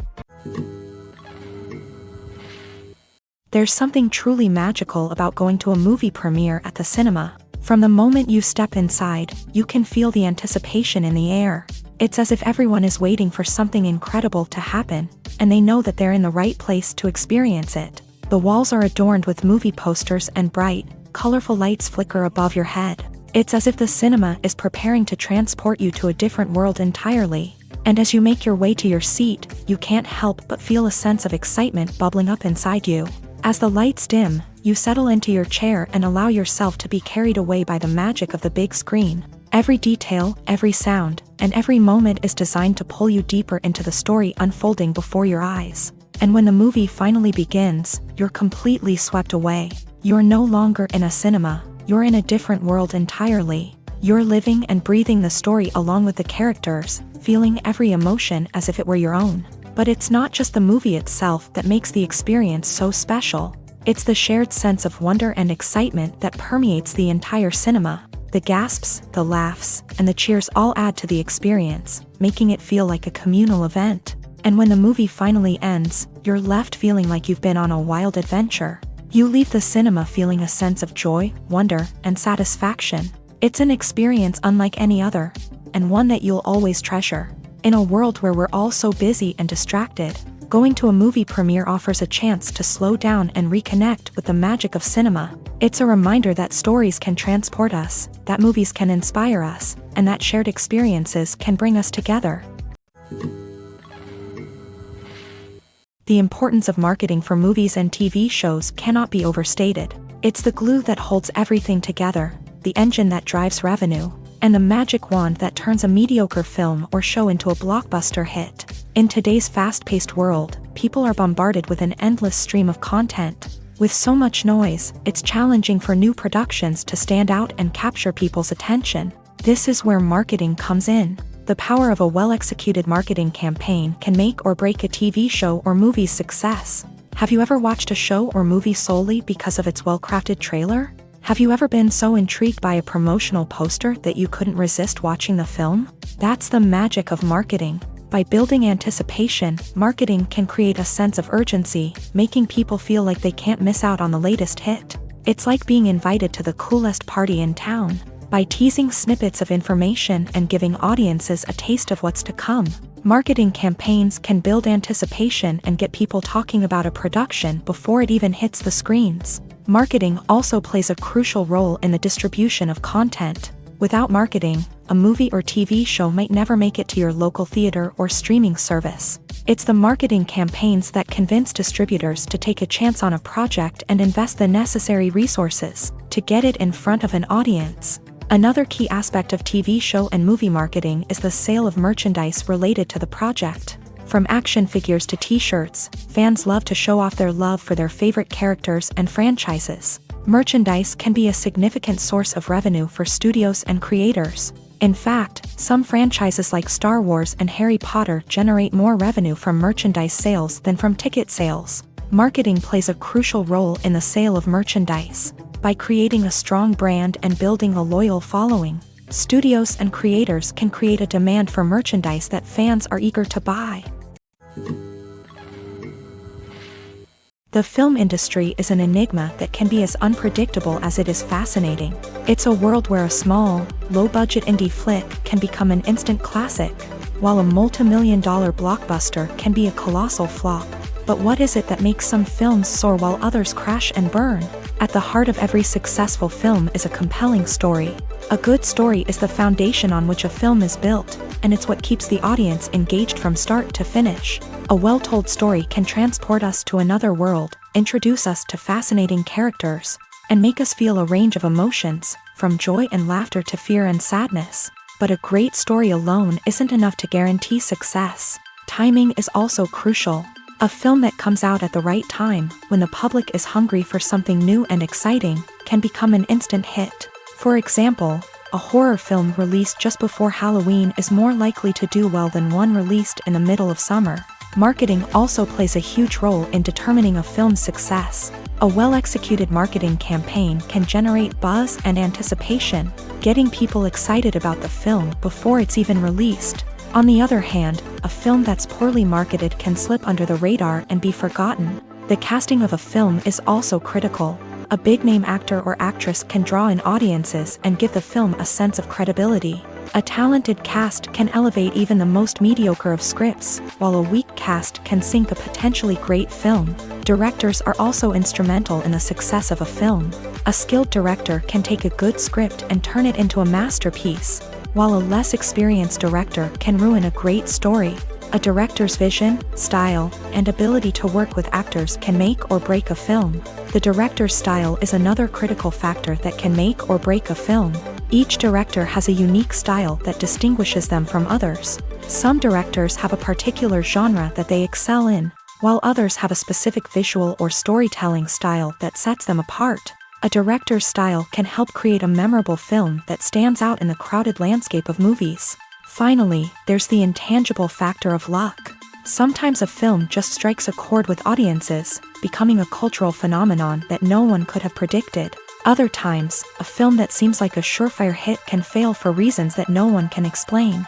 There's something truly magical about going to a movie premiere at the cinema. From the moment you step inside, you can feel the anticipation in the air. It's as if everyone is waiting for something incredible to happen, and they know that they're in the right place to experience it. The walls are adorned with movie posters and bright, colorful lights flicker above your head. It's as if the cinema is preparing to transport you to a different world entirely. And as you make your way to your seat, you can't help but feel a sense of excitement bubbling up inside you. As the lights dim, you settle into your chair and allow yourself to be carried away by the magic of the big screen. Every detail, every sound, and every moment is designed to pull you deeper into the story unfolding before your eyes. And when the movie finally begins, you're completely swept away. You're no longer in a cinema, you're in a different world entirely. You're living and breathing the story along with the characters, feeling every emotion as if it were your own. But it's not just the movie itself that makes the experience so special. It's the shared sense of wonder and excitement that permeates the entire cinema. The gasps, the laughs, and the cheers all add to the experience, making it feel like a communal event. And when the movie finally ends, you're left feeling like you've been on a wild adventure. You leave the cinema feeling a sense of joy, wonder, and satisfaction. It's an experience unlike any other, and one that you'll always treasure. In a world where we're all so busy and distracted, going to a movie premiere offers a chance to slow down and reconnect with the magic of cinema. It's a reminder that stories can transport us, that movies can inspire us, and that shared experiences can bring us together. The importance of marketing for movies and TV shows cannot be overstated. It's the glue that holds everything together, the engine that drives revenue, and the magic wand that turns a mediocre film or show into a blockbuster hit. In today's fast-paced world, people are bombarded with an endless stream of content. With so much noise, it's challenging for new productions to stand out and capture people's attention. This is where marketing comes in. The power of a well-executed marketing campaign can make or break a TV show or movie's success. Have you ever watched a show or movie solely because of its well-crafted trailer? Have you ever been so intrigued by a promotional poster that you couldn't resist watching the film? That's the magic of marketing. By building anticipation, marketing can create a sense of urgency, making people feel like they can't miss out on the latest hit. It's like being invited to the coolest party in town. By teasing snippets of information and giving audiences a taste of what's to come, marketing campaigns can build anticipation and get people talking about a production before it even hits the screens. Marketing also plays a crucial role in the distribution of content. Without marketing, a movie or TV show might never make it to your local theater or streaming service. It's the marketing campaigns that convince distributors to take a chance on a project and invest the necessary resources to get it in front of an audience. Another key aspect of TV show and movie marketing is the sale of merchandise related to the project. From action figures to t-shirts, fans love to show off their love for their favorite characters and franchises. Merchandise can be a significant source of revenue for studios and creators. In fact, some franchises like Star Wars and Harry Potter generate more revenue from merchandise sales than from ticket sales. Marketing plays a crucial role in the sale of merchandise. By creating a strong brand and building a loyal following, studios and creators can create a demand for merchandise that fans are eager to buy. The film industry is an enigma that can be as unpredictable as it is fascinating. It's a world where a small, low-budget indie flick can become an instant classic, while a multi-million-dollar blockbuster can be a colossal flop. But what is it that makes some films soar while others crash and burn? At the heart of every successful film is a compelling story. A good story is the foundation on which a film is built, and it's what keeps the audience engaged from start to finish. A well-told story can transport us to another world, introduce us to fascinating characters, and make us feel a range of emotions, from joy and laughter to fear and sadness. But a great story alone isn't enough to guarantee success. Timing is also crucial. A film that comes out at the right time, when the public is hungry for something new and exciting, can become an instant hit. For example, a horror film released just before Halloween is more likely to do well than one released in the middle of summer. Marketing also plays a huge role in determining a film's success. A well-executed marketing campaign can generate buzz and anticipation, getting people excited about the film before it's even released. On the other hand, a film that's poorly marketed can slip under the radar and be forgotten. The casting of a film is also critical. A big-name actor or actress can draw in audiences and give the film a sense of credibility. A talented cast can elevate even the most mediocre of scripts, while a weak cast can sink a potentially great film. Directors are also instrumental in the success of a film. A skilled director can take a good script and turn it into a masterpiece, while a less experienced director can ruin a great story. A director's vision, style, and ability to work with actors can make or break a film. The director's style is another critical factor that can make or break a film. Each director has a unique style that distinguishes them from others. Some directors have a particular genre that they excel in, while others have a specific visual or storytelling style that sets them apart. A director's style can help create a memorable film that stands out in the crowded landscape of movies. Finally, there's the intangible factor of luck. Sometimes a film just strikes a chord with audiences, becoming a cultural phenomenon that no one could have predicted. Other times, a film that seems like a surefire hit can fail for reasons that no one can explain.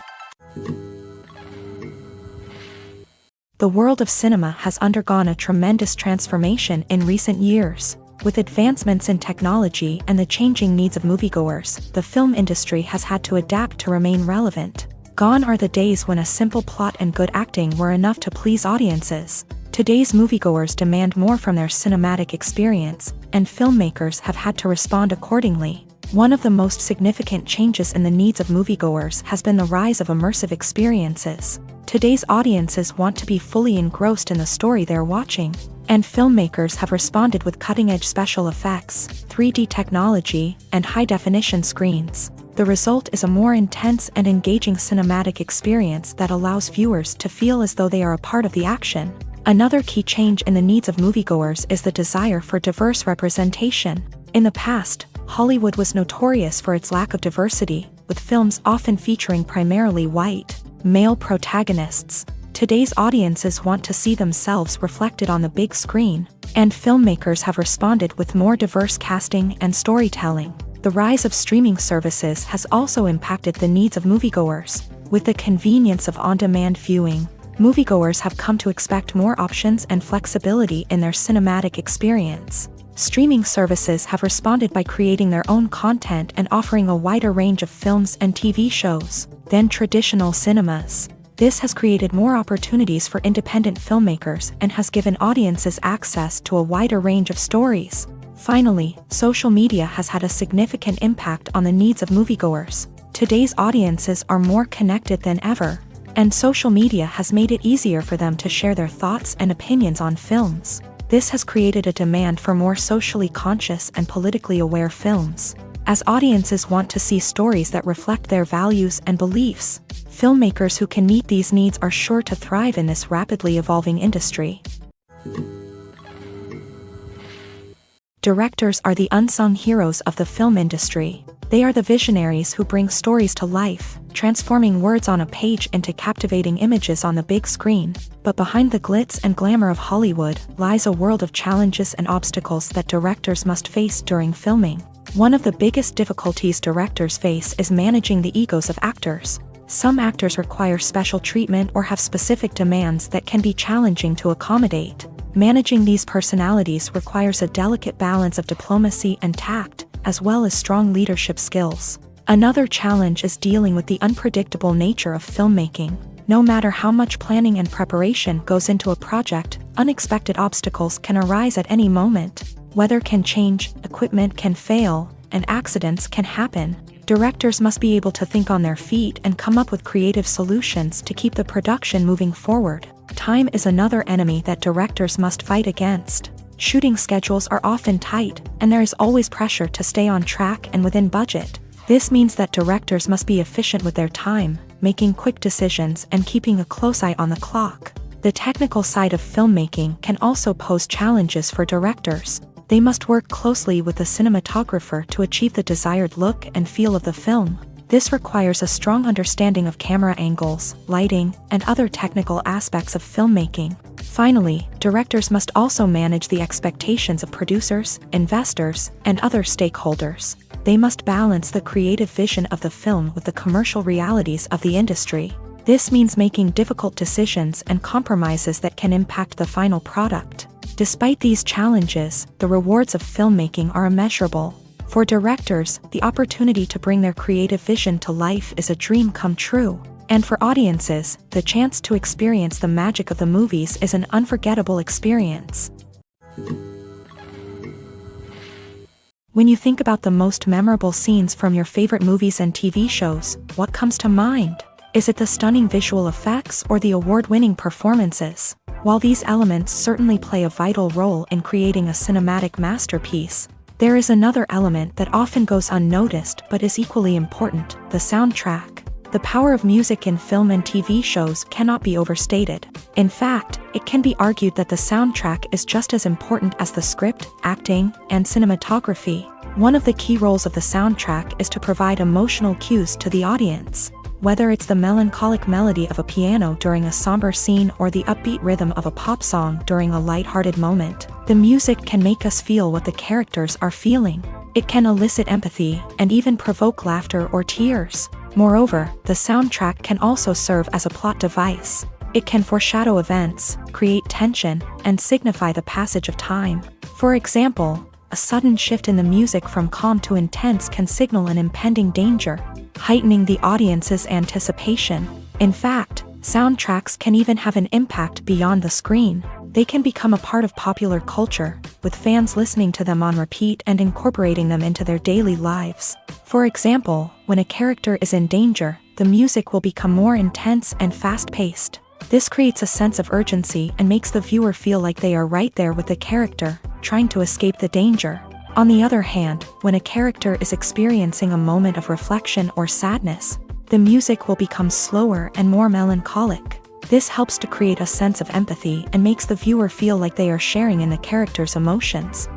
The world of cinema has undergone a tremendous transformation in recent years. With advancements in technology and the changing needs of moviegoers, the film industry has had to adapt to remain relevant. Gone are the days when a simple plot and good acting were enough to please audiences. Today's moviegoers demand more from their cinematic experience, and filmmakers have had to respond accordingly. One of the most significant changes in the needs of moviegoers has been the rise of immersive experiences. Today's audiences want to be fully engrossed in the story they're watching, and filmmakers have responded with cutting-edge special effects, 3D technology, and high-definition screens. The result is a more intense and engaging cinematic experience that allows viewers to feel as though they are a part of the action. Another key change in the needs of moviegoers is the desire for diverse representation. In the past, Hollywood was notorious for its lack of diversity, with films often featuring primarily white, male protagonists. Today's audiences want to see themselves reflected on the big screen, and filmmakers have responded with more diverse casting and storytelling. The rise of streaming services has also impacted the needs of moviegoers. With the convenience of on-demand viewing, moviegoers have come to expect more options and flexibility in their cinematic experience. Streaming services have responded by creating their own content and offering a wider range of films and TV shows than traditional cinemas. This has created more opportunities for independent filmmakers and has given audiences access to a wider range of stories. Finally, social media has had a significant impact on the needs of moviegoers. Today's audiences are more connected than ever, and social media has made it easier for them to share their thoughts and opinions on films. This has created a demand for more socially conscious and politically aware films. As audiences want to see stories that reflect their values and beliefs, filmmakers who can meet these needs are sure to thrive in this rapidly evolving industry. Directors are the unsung heroes of the film industry. They are the visionaries who bring stories to life, transforming words on a page into captivating images on the big screen. But behind the glitz and glamour of Hollywood lies a world of challenges and obstacles that directors must face during filming. One of the biggest difficulties directors face is managing the egos of actors. Some actors require special treatment or have specific demands that can be challenging to accommodate. Managing these personalities requires a delicate balance of diplomacy and tact, as well as strong leadership skills. Another challenge is dealing with the unpredictable nature of filmmaking. No matter how much planning and preparation goes into a project, unexpected obstacles can arise at any moment. Weather can change, equipment can fail, and accidents can happen. Directors must be able to think on their feet and come up with creative solutions to keep the production moving forward. Time is another enemy that directors must fight against. Shooting schedules are often tight, and there is always pressure to stay on track and within budget. This means that directors must be efficient with their time, making quick decisions and keeping a close eye on the clock. The technical side of filmmaking can also pose challenges for directors. They must work closely with the cinematographer to achieve the desired look and feel of the film. This requires a strong understanding of camera angles, lighting, and other technical aspects of filmmaking. Finally, directors must also manage the expectations of producers, investors, and other stakeholders. They must balance the creative vision of the film with the commercial realities of the industry. This means making difficult decisions and compromises that can impact the final product. Despite these challenges, the rewards of filmmaking are immeasurable. For directors, the opportunity to bring their creative vision to life is a dream come true. And for audiences, the chance to experience the magic of the movies is an unforgettable experience. When you think about the most memorable scenes from your favorite movies and TV shows, what comes to mind? Is it the stunning visual effects or the award-winning performances? While these elements certainly play a vital role in creating a cinematic masterpiece, there is another element that often goes unnoticed but is equally important: the soundtrack. The power of music in film and TV shows cannot be overstated. In fact, it can be argued that the soundtrack is just as important as the script, acting, and cinematography. One of the key roles of the soundtrack is to provide emotional cues to the audience. Whether it's the melancholic melody of a piano during a somber scene or the upbeat rhythm of a pop song during a lighthearted moment, the music can make us feel what the characters are feeling. It can elicit empathy and even provoke laughter or tears. Moreover, the soundtrack can also serve as a plot device. It can foreshadow events, create tension, and signify the passage of time. For example, a sudden shift in the music from calm to intense can signal an impending danger, heightening the audience's anticipation. In fact, soundtracks can even have an impact beyond the screen. They can become a part of popular culture, with fans listening to them on repeat and incorporating them into their daily lives. For example, when a character is in danger, the music will become more intense and fast-paced. This creates a sense of urgency and makes the viewer feel like they are right there with the character, trying to escape the danger. On the other hand, when a character is experiencing a moment of reflection or sadness, the music will become slower and more melancholic. This helps to create a sense of empathy and makes the viewer feel like they are sharing in the character's emotions.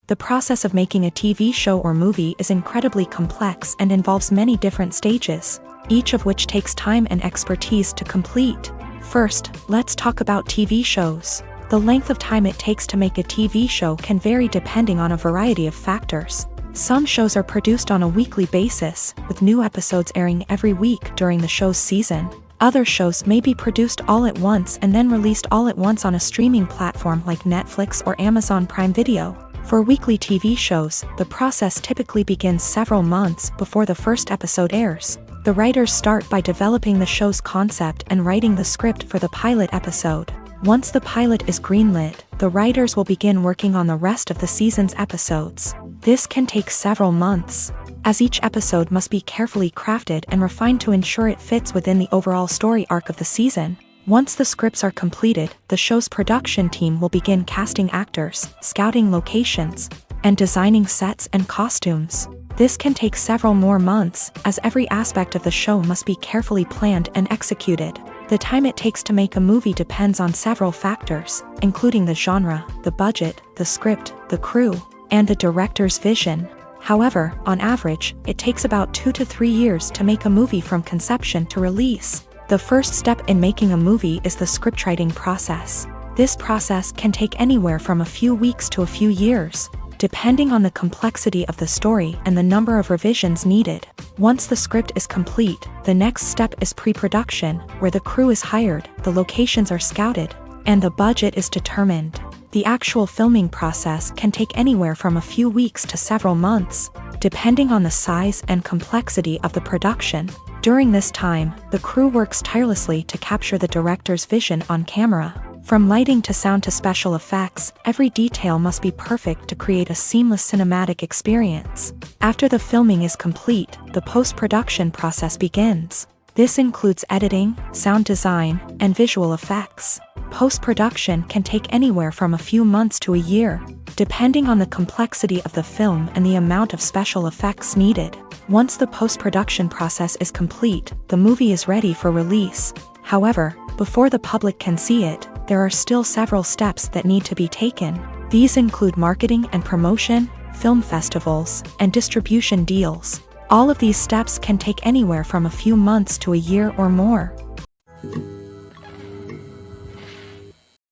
The process of making a TV show or movie is incredibly complex and involves many different stages, each of which takes time and expertise to complete. First, let's talk about TV shows. The length of time it takes to make a TV show can vary depending on a variety of factors. Some shows are produced on a weekly basis, with new episodes airing every week during the show's season. Other shows may be produced all at once and then released all at once on a streaming platform like Netflix or Amazon Prime Video. For weekly TV shows, the process typically begins several months before the first episode airs. The writers start by developing the show's concept and writing the script for the pilot episode. Once the pilot is greenlit, the writers will begin working on the rest of the season's episodes. This can take several months, as each episode must be carefully crafted and refined to ensure it fits within the overall story arc of the season. Once the scripts are completed, the show's production team will begin casting actors, scouting locations, and designing sets and costumes. This can take several more months, as every aspect of the show must be carefully planned and executed. The time it takes to make a movie depends on several factors, including the genre, the budget, the script, the crew, and the director's vision. However, on average, it takes about 2 to 3 years to make a movie from conception to release. The first step in making a movie is the scriptwriting process. This process can take anywhere from a few weeks to a few years, depending on the complexity of the story and the number of revisions needed. Once the script is complete, the next step is pre-production, where the crew is hired, the locations are scouted, and the budget is determined. The actual filming process can take anywhere from a few weeks to several months, depending on the size and complexity of the production. During this time, the crew works tirelessly to capture the director's vision on camera. From lighting to sound to special effects, every detail must be perfect to create a seamless cinematic experience. After the filming is complete, the post-production process begins. This includes editing, sound design, and visual effects. Post-production can take anywhere from a few months to a year, depending on the complexity of the film and the amount of special effects needed. Once the post-production process is complete, the movie is ready for release. However, before the public can see it, there are still several steps that need to be taken. These include marketing and promotion, film festivals, and distribution deals. All of these steps can take anywhere from a few months to a year or more.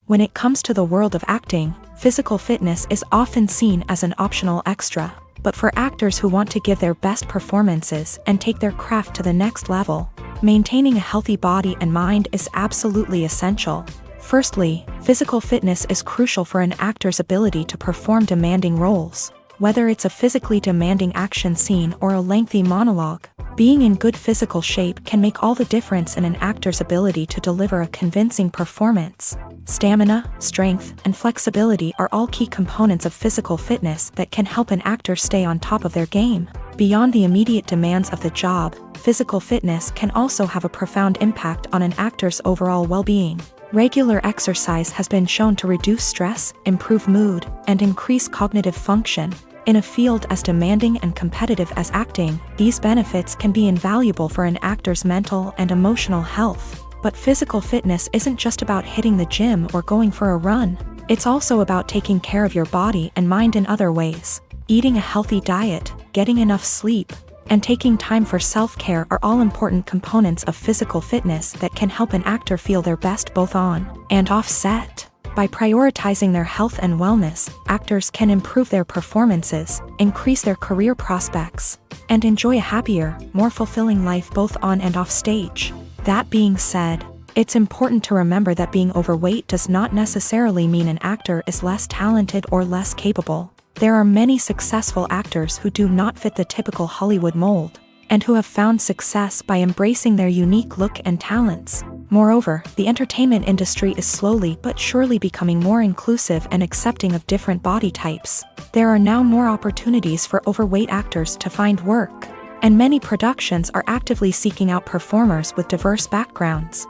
When it comes to the world of acting, physical fitness is often seen as an optional extra. But for actors who want to give their best performances and take their craft to the next level, maintaining a healthy body and mind is absolutely essential. Firstly, physical fitness is crucial for an actor's ability to perform demanding roles. Whether it's a physically demanding action scene or a lengthy monologue, being in good physical shape can make all the difference in an actor's ability to deliver a convincing performance. Stamina, strength, and flexibility are all key components of physical fitness that can help an actor stay on top of their game. Beyond the immediate demands of the job, physical fitness can also have a profound impact on an actor's overall well-being. Regular exercise has been shown to reduce stress, improve mood, and increase cognitive function. In a field as demanding and competitive as acting, these benefits can be invaluable for an actor's mental and emotional health. But physical fitness isn't just about hitting the gym or going for a run. It's also about taking care of your body and mind in other ways. Eating a healthy diet, getting enough sleep, and taking time for self-care are all important components of physical fitness that can help an actor feel their best both on and off set. By prioritizing their health and wellness, actors can improve their performances, increase their career prospects, and enjoy a happier, more fulfilling life both on and off stage. That being said, it's important to remember that being overweight does not necessarily mean an actor is less talented or less capable. There are many successful actors who do not fit the typical Hollywood mold, and who have found success by embracing their unique look and talents. Moreover, the entertainment industry is slowly but surely becoming more inclusive and accepting of different body types. There are now more opportunities for overweight actors to find work, and many productions are actively seeking out performers with diverse backgrounds.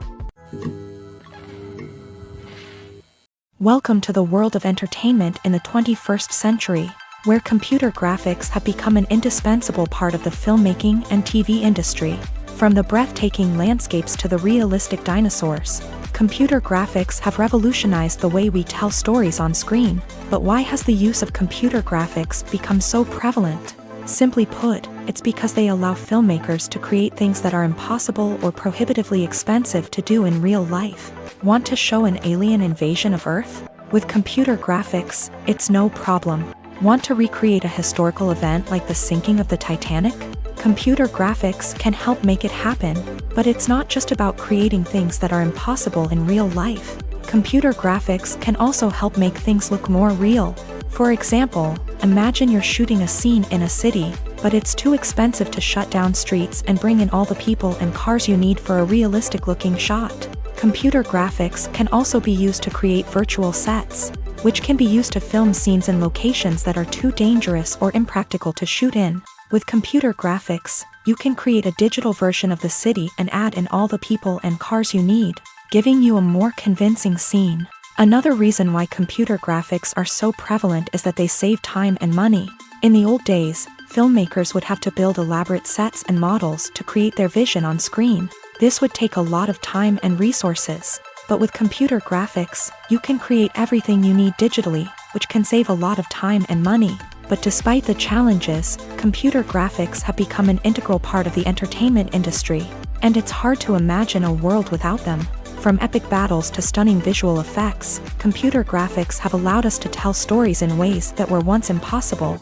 Welcome to the world of entertainment in the 21st century, where computer graphics have become an indispensable part of the filmmaking and TV industry. From the breathtaking landscapes to the realistic dinosaurs, computer graphics have revolutionized the way we tell stories on screen. But why has the use of computer graphics become so prevalent? Simply put, it's because they allow filmmakers to create things that are impossible or prohibitively expensive to do in real life. Want to show an alien invasion of Earth? With computer graphics, it's no problem. Want to recreate a historical event like the sinking of the Titanic? Computer graphics can help make it happen. But it's not just about creating things that are impossible in real life. Computer graphics can also help make things look more real. For example, imagine you're shooting a scene in a city, but it's too expensive to shut down streets and bring in all the people and cars you need for a realistic-looking shot. Computer graphics can also be used to create virtual sets, which can be used to film scenes in locations that are too dangerous or impractical to shoot in. With computer graphics, you can create a digital version of the city and add in all the people and cars you need, giving you a more convincing scene. Another reason why computer graphics are so prevalent is that they save time and money. In the old days, filmmakers would have to build elaborate sets and models to create their vision on screen. This would take a lot of time and resources. But with computer graphics, you can create everything you need digitally, which can save a lot of time and money. But despite the challenges, computer graphics have become an integral part of the entertainment industry, and it's hard to imagine a world without them. From epic battles to stunning visual effects, computer graphics have allowed us to tell stories in ways that were once impossible.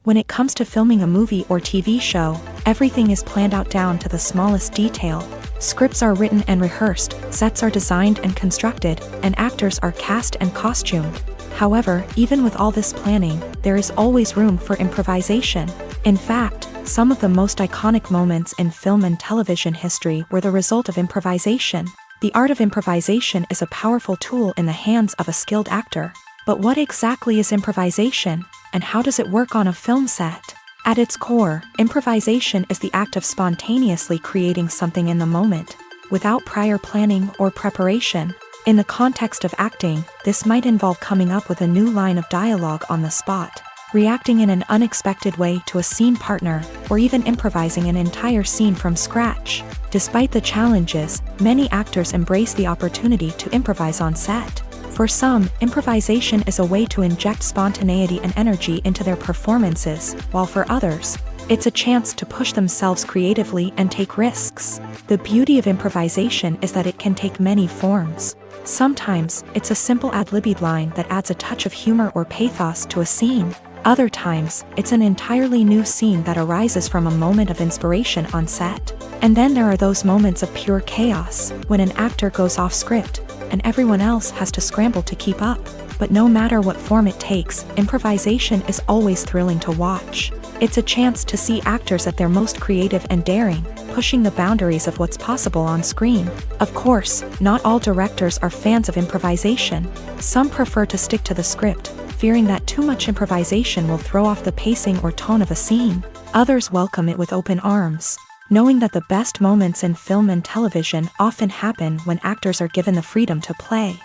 When it comes to filming a movie or TV show, everything is planned out down to the smallest detail. Scripts are written and rehearsed, sets are designed and constructed, and actors are cast and costumed. However, even with all this planning, there is always room for improvisation. In fact, some of the most iconic moments in film and television history were the result of improvisation. The art of improvisation is a powerful tool in the hands of a skilled actor. But what exactly is improvisation, and how does it work on a film set? At its core, improvisation is the act of spontaneously creating something in the moment, without prior planning or preparation. In the context of acting, this might involve coming up with a new line of dialogue on the spot, reacting in an unexpected way to a scene partner, or even improvising an entire scene from scratch. Despite the challenges, many actors embrace the opportunity to improvise on set. For some, improvisation is a way to inject spontaneity and energy into their performances, while for others, it's a chance to push themselves creatively and take risks. The beauty of improvisation is that it can take many forms. Sometimes, it's a simple ad-libbed line that adds a touch of humor or pathos to a scene. Other times, it's an entirely new scene that arises from a moment of inspiration on set. And then there are those moments of pure chaos, when an actor goes off script, and everyone else has to scramble to keep up. But no matter what form it takes, improvisation is always thrilling to watch. It's a chance to see actors at their most creative and daring, pushing the boundaries of what's possible on screen. Of course, not all directors are fans of improvisation. Some prefer to stick to the script, fearing that too much improvisation will throw off the pacing or tone of a scene. Others welcome it with open arms, knowing that the best moments in film and television often happen when actors are given the freedom to play.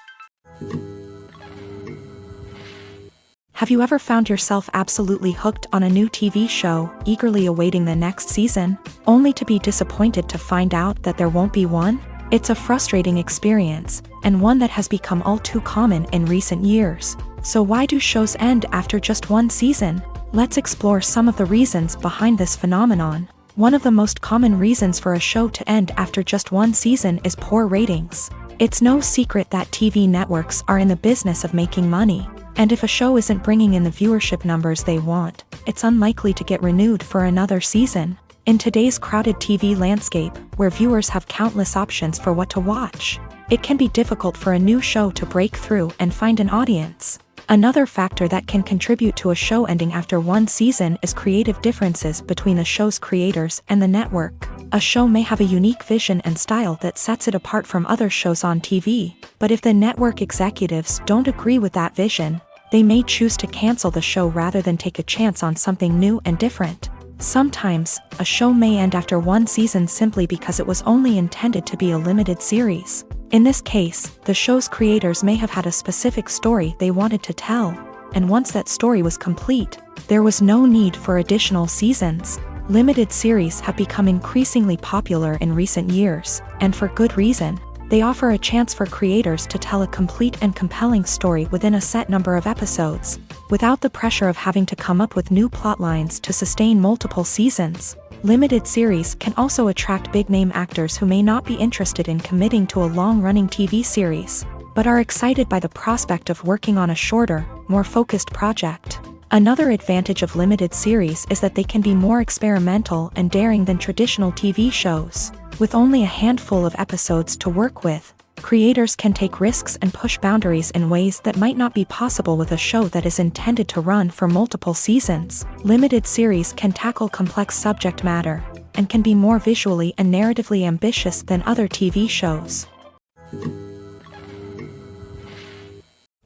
Have you ever found yourself absolutely hooked on a new TV show, eagerly awaiting the next season, only to be disappointed to find out that there won't be one? It's a frustrating experience, and one that has become all too common in recent years. So why do shows end after just one season? Let's explore some of the reasons behind this phenomenon. One of the most common reasons for a show to end after just one season is poor ratings. It's no secret that TV networks are in the business of making money. And if a show isn't bringing in the viewership numbers they want, it's unlikely to get renewed for another season. In today's crowded TV landscape, where viewers have countless options for what to watch, it can be difficult for a new show to break through and find an audience. Another factor that can contribute to a show ending after one season is creative differences between the show's creators and the network. A show may have a unique vision and style that sets it apart from other shows on TV, but if the network executives don't agree with that vision, they may choose to cancel the show rather than take a chance on something new and different. Sometimes, a show may end after one season simply because it was only intended to be a limited series. In this case, the show's creators may have had a specific story they wanted to tell, and once that story was complete, there was no need for additional seasons. Limited series have become increasingly popular in recent years, and for good reason. They offer a chance for creators to tell a complete and compelling story within a set number of episodes, without the pressure of having to come up with new plotlines to sustain multiple seasons. Limited series can also attract big-name actors who may not be interested in committing to a long-running TV series, but are excited by the prospect of working on a shorter, more focused project. Another advantage of limited series is that they can be more experimental and daring than traditional TV shows. With only a handful of episodes to work with, creators can take risks and push boundaries in ways that might not be possible with a show that is intended to run for multiple seasons. Limited series can tackle complex subject matter, and can be more visually and narratively ambitious than other TV shows.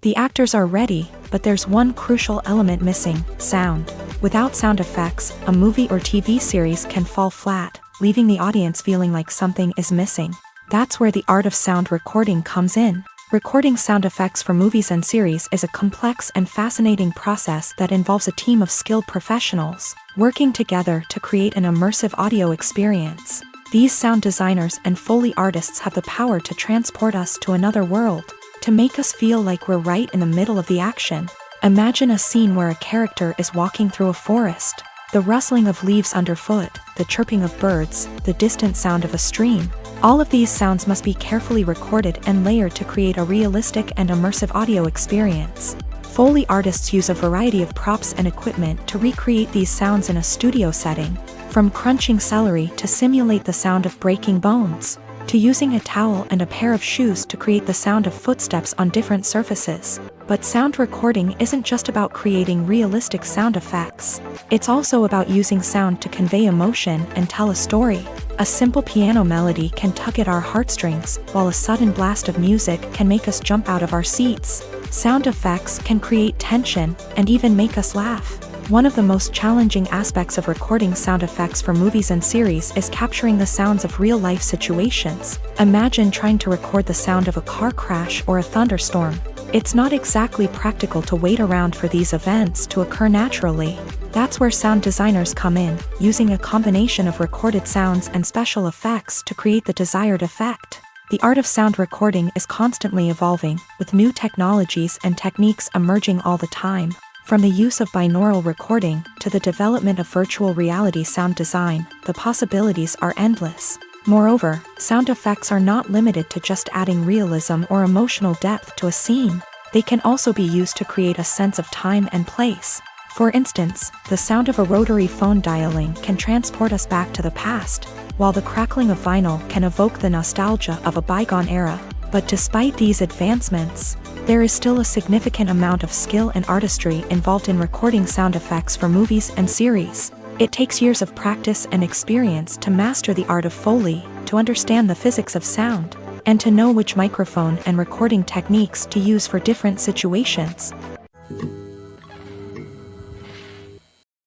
The actors are ready, but there's one crucial element missing: sound. Without sound effects, a movie or TV series can fall flat, leaving the audience feeling like something is missing. That's where the art of sound recording comes in. Recording sound effects for movies and series is a complex and fascinating process that involves a team of skilled professionals working together to create an immersive audio experience. These sound designers and Foley artists have the power to transport us to another world, to make us feel like we're right in the middle of the action. Imagine a scene where a character is walking through a forest. The rustling of leaves underfoot, the chirping of birds, the distant sound of a stream. All of these sounds must be carefully recorded and layered to create a realistic and immersive audio experience. Foley artists use a variety of props and equipment to recreate these sounds in a studio setting, from crunching celery to simulate the sound of breaking bones, to using a towel and a pair of shoes to create the sound of footsteps on different surfaces. But sound recording isn't just about creating realistic sound effects. It's also about using sound to convey emotion and tell a story. A simple piano melody can tug at our heartstrings, while a sudden blast of music can make us jump out of our seats. Sound effects can create tension and even make us laugh. One of the most challenging aspects of recording sound effects for movies and series is capturing the sounds of real-life situations. Imagine trying to record the sound of a car crash or a thunderstorm. It's not exactly practical to wait around for these events to occur naturally. That's where sound designers come in, using a combination of recorded sounds and special effects to create the desired effect. The art of sound recording is constantly evolving, with new technologies and techniques emerging all the time. From the use of binaural recording to the development of virtual reality sound design, the possibilities are endless. Moreover, sound effects are not limited to just adding realism or emotional depth to a scene. They can also be used to create a sense of time and place. For instance, the sound of a rotary phone dialing can transport us back to the past, while the crackling of vinyl can evoke the nostalgia of a bygone era. But despite these advancements, there is still a significant amount of skill and artistry involved in recording sound effects for movies and series. It takes years of practice and experience to master the art of Foley, to understand the physics of sound, and to know which microphone and recording techniques to use for different situations.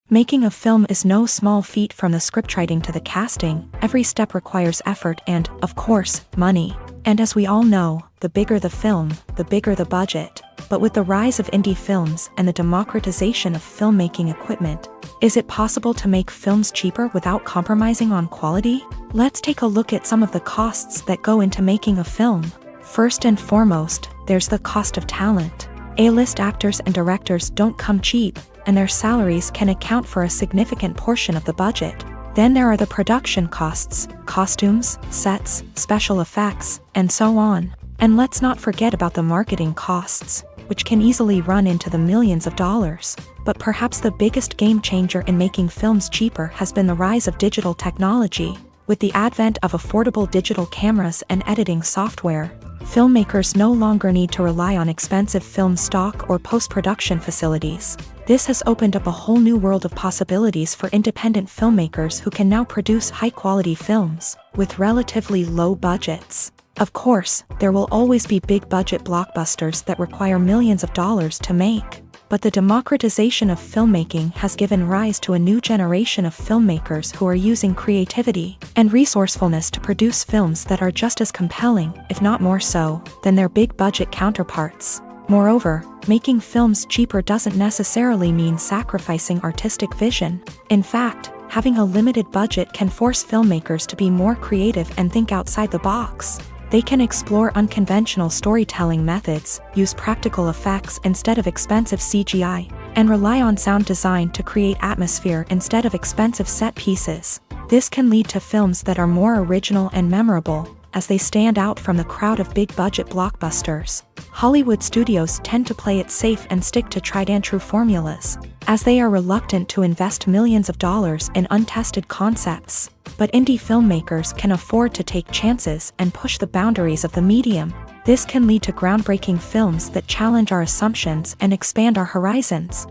Making a film is no small feat. From the scriptwriting to the casting, every step requires effort and, of course, money. And as we all know, the bigger the film, the bigger the budget. But with the rise of indie films and the democratization of filmmaking equipment, is it possible to make films cheaper without compromising on quality? Let's take a look at some of the costs that go into making a film. First and foremost, there's the cost of talent. A-list actors and directors don't come cheap, and their salaries can account for a significant portion of the budget. Then there are the production costs, costumes, sets, special effects, and so on. And let's not forget about the marketing costs, which can easily run into the millions of dollars. But perhaps the biggest game changer in making films cheaper has been the rise of digital technology. With the advent of affordable digital cameras and editing software, filmmakers no longer need to rely on expensive film stock or post-production facilities. This has opened up a whole new world of possibilities for independent filmmakers who can now produce high-quality films with relatively low budgets. Of course, there will always be big-budget blockbusters that require millions of dollars to make. But the democratization of filmmaking has given rise to a new generation of filmmakers who are using creativity and resourcefulness to produce films that are just as compelling, if not more so, than their big-budget counterparts. Moreover, making films cheaper doesn't necessarily mean sacrificing artistic vision. In fact, having a limited budget can force filmmakers to be more creative and think outside the box. They can explore unconventional storytelling methods, use practical effects instead of expensive CGI, and rely on sound design to create atmosphere instead of expensive set pieces. This can lead to films that are more original and memorable, as they stand out from the crowd of big-budget blockbusters. Hollywood studios tend to play it safe and stick to tried-and-true formulas, as they are reluctant to invest millions of dollars in untested concepts. But indie filmmakers can afford to take chances and push the boundaries of the medium. This can lead to groundbreaking films that challenge our assumptions and expand our horizons.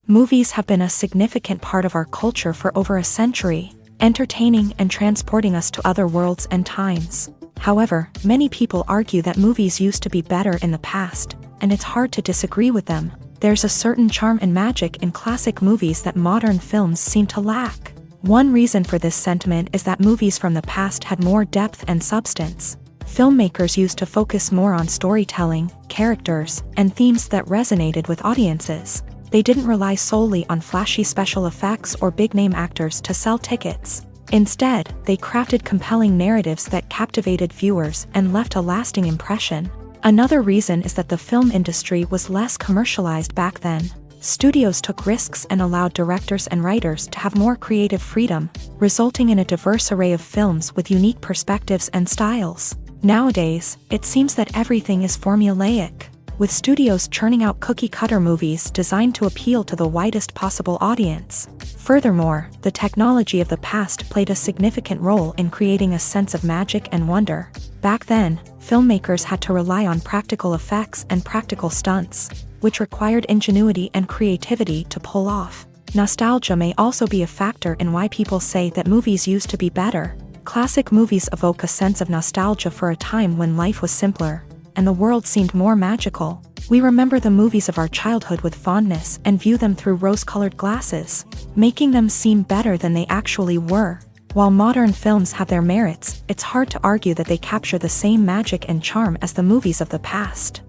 Movies have been a significant part of our culture for over a century, entertaining and transporting us to other worlds and times. However, many people argue that movies used to be better in the past, and it's hard to disagree with them. There's a certain charm and magic in classic movies that modern films seem to lack. One reason for this sentiment is that movies from the past had more depth and substance. Filmmakers used to focus more on storytelling, characters, and themes that resonated with audiences. They didn't rely solely on flashy special effects or big-name actors to sell tickets. Instead, they crafted compelling narratives that captivated viewers and left a lasting impression. Another reason is that the film industry was less commercialized back then. Studios took risks and allowed directors and writers to have more creative freedom, resulting in a diverse array of films with unique perspectives and styles. Nowadays, it seems that everything is formulaic, with studios churning out cookie-cutter movies designed to appeal to the widest possible audience. Furthermore, the technology of the past played a significant role in creating a sense of magic and wonder. Back then, filmmakers had to rely on practical effects and practical stunts, which required ingenuity and creativity to pull off. Nostalgia may also be a factor in why people say that movies used to be better. Classic movies evoke a sense of nostalgia for a time when life was simpler, and the world seemed more magical. We remember the movies of our childhood with fondness and view them through rose-colored glasses, making them seem better than they actually were. While modern films have their merits, it's hard to argue that they capture the same magic and charm as the movies of the past.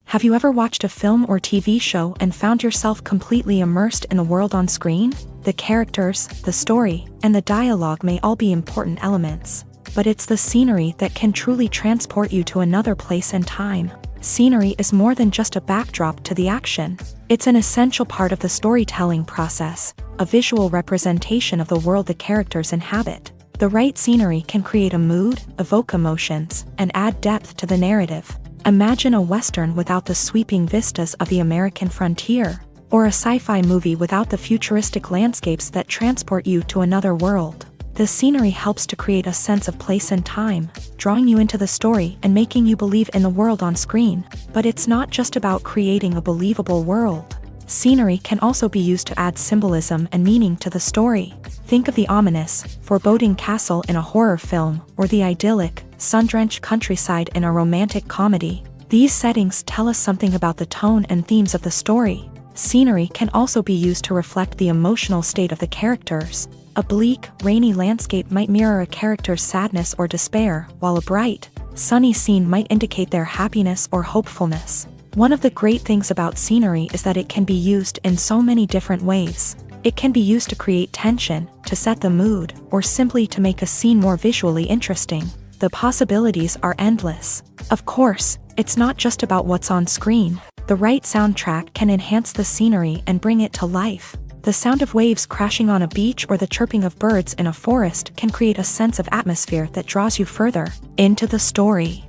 Have you ever watched a film or TV show and found yourself completely immersed in the world on screen? The characters, the story, and the dialogue may all be important elements, but it's the scenery that can truly transport you to another place and time. Scenery is more than just a backdrop to the action. It's an essential part of the storytelling process, a visual representation of the world the characters inhabit. The right scenery can create a mood, evoke emotions, and add depth to the narrative. Imagine a Western without the sweeping vistas of the American frontier, or a sci-fi movie without the futuristic landscapes that transport you to another world. The scenery helps to create a sense of place and time, drawing you into the story and making you believe in the world on screen. But it's not just about creating a believable world. Scenery can also be used to add symbolism and meaning to the story. Think of the ominous, foreboding castle in a horror film, or the idyllic, sun-drenched countryside in a romantic comedy. These settings tell us something about the tone and themes of the story. Scenery can also be used to reflect the emotional state of the characters. A bleak, rainy landscape might mirror a character's sadness or despair, while a bright, sunny scene might indicate their happiness or hopefulness. One of the great things about scenery is that it can be used in so many different ways. It can be used to create tension, to set the mood, or simply to make a scene more visually interesting. The possibilities are endless. Of course, it's not just about what's on screen. The right soundtrack can enhance the scenery and bring it to life. The sound of waves crashing on a beach or the chirping of birds in a forest can create a sense of atmosphere that draws you further into the story.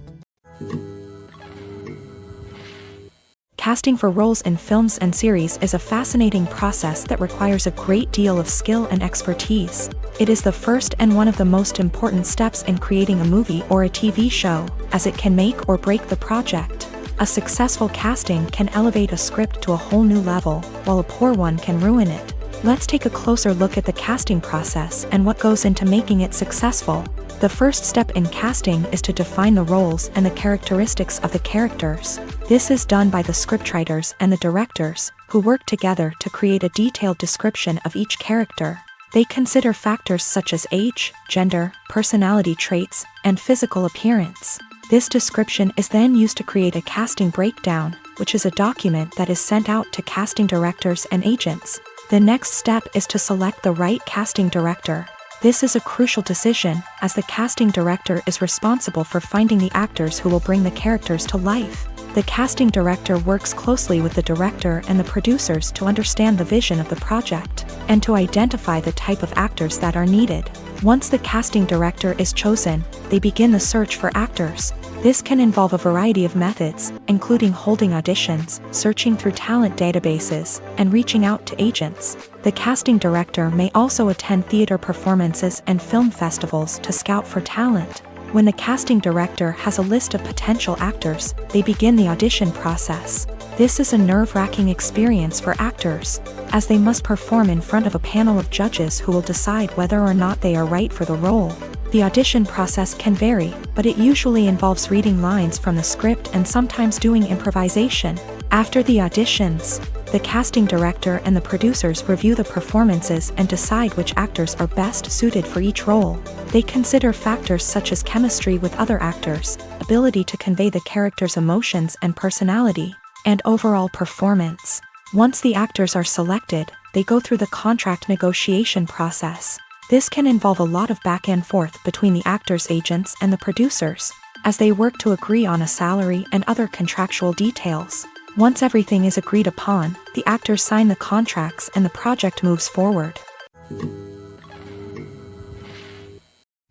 Casting for roles in films and series is a fascinating process that requires a great deal of skill and expertise. It is the first and one of the most important steps in creating a movie or a TV show, as it can make or break the project. A successful casting can elevate a script to a whole new level, while a poor one can ruin it. Let's take a closer look at the casting process and what goes into making it successful. The first step in casting is to define the roles and the characteristics of the characters. This is done by the scriptwriters and the directors, who work together to create a detailed description of each character. They consider factors such as age, gender, personality traits, and physical appearance. This description is then used to create a casting breakdown, which is a document that is sent out to casting directors and agents. The next step is to select the right casting director. This is a crucial decision, as the casting director is responsible for finding the actors who will bring the characters to life. The casting director works closely with the director and the producers to understand the vision of the project, and to identify the type of actors that are needed. Once the casting director is chosen, they begin the search for actors. This can involve a variety of methods, including holding auditions, searching through talent databases, and reaching out to agents. The casting director may also attend theater performances and film festivals to scout for talent. When the casting director has a list of potential actors, they begin the audition process. This is a nerve-wracking experience for actors, as they must perform in front of a panel of judges who will decide whether or not they are right for the role. The audition process can vary, but it usually involves reading lines from the script and sometimes doing improvisation. After the auditions, the casting director and the producers review the performances and decide which actors are best suited for each role. They consider factors such as chemistry with other actors, ability to convey the character's emotions and personality, and overall performance. Once the actors are selected, they go through the contract negotiation process. This can involve a lot of back and forth between the actors' agents and the producers, as they work to agree on a salary and other contractual details. Once everything is agreed upon, the actors sign the contracts and the project moves forward.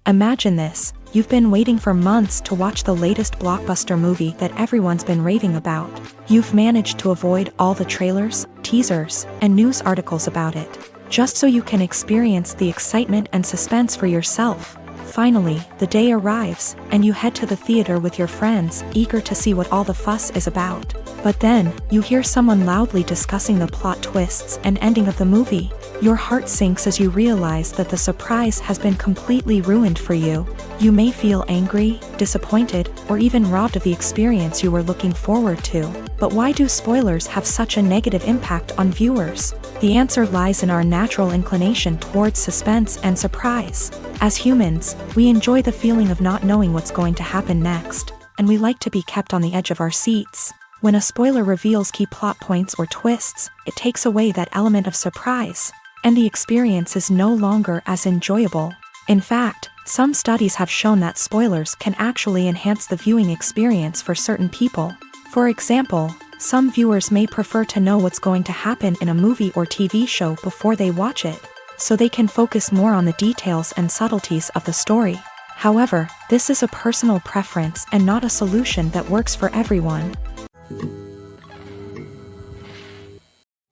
Imagine this: you've been waiting for months to watch the latest blockbuster movie that everyone's been raving about. You've managed to avoid all the trailers, teasers, and news articles about it, just so you can experience the excitement and suspense for yourself. Finally, the day arrives, and you head to the theater with your friends, eager to see what all the fuss is about. But then, you hear someone loudly discussing the plot twists and ending of the movie. Your heart sinks as you realize that the surprise has been completely ruined for you. You may feel angry, disappointed, or even robbed of the experience you were looking forward to. But why do spoilers have such a negative impact on viewers? The answer lies in our natural inclination towards suspense and surprise. As humans, we enjoy the feeling of not knowing what's going to happen next, and we like to be kept on the edge of our seats. When a spoiler reveals key plot points or twists, it takes away that element of surprise, and the experience is no longer as enjoyable. In fact, some studies have shown that spoilers can actually enhance the viewing experience for certain people. For example, some viewers may prefer to know what's going to happen in a movie or TV show before they watch it, so they can focus more on the details and subtleties of the story. However, this is a personal preference and not a solution that works for everyone.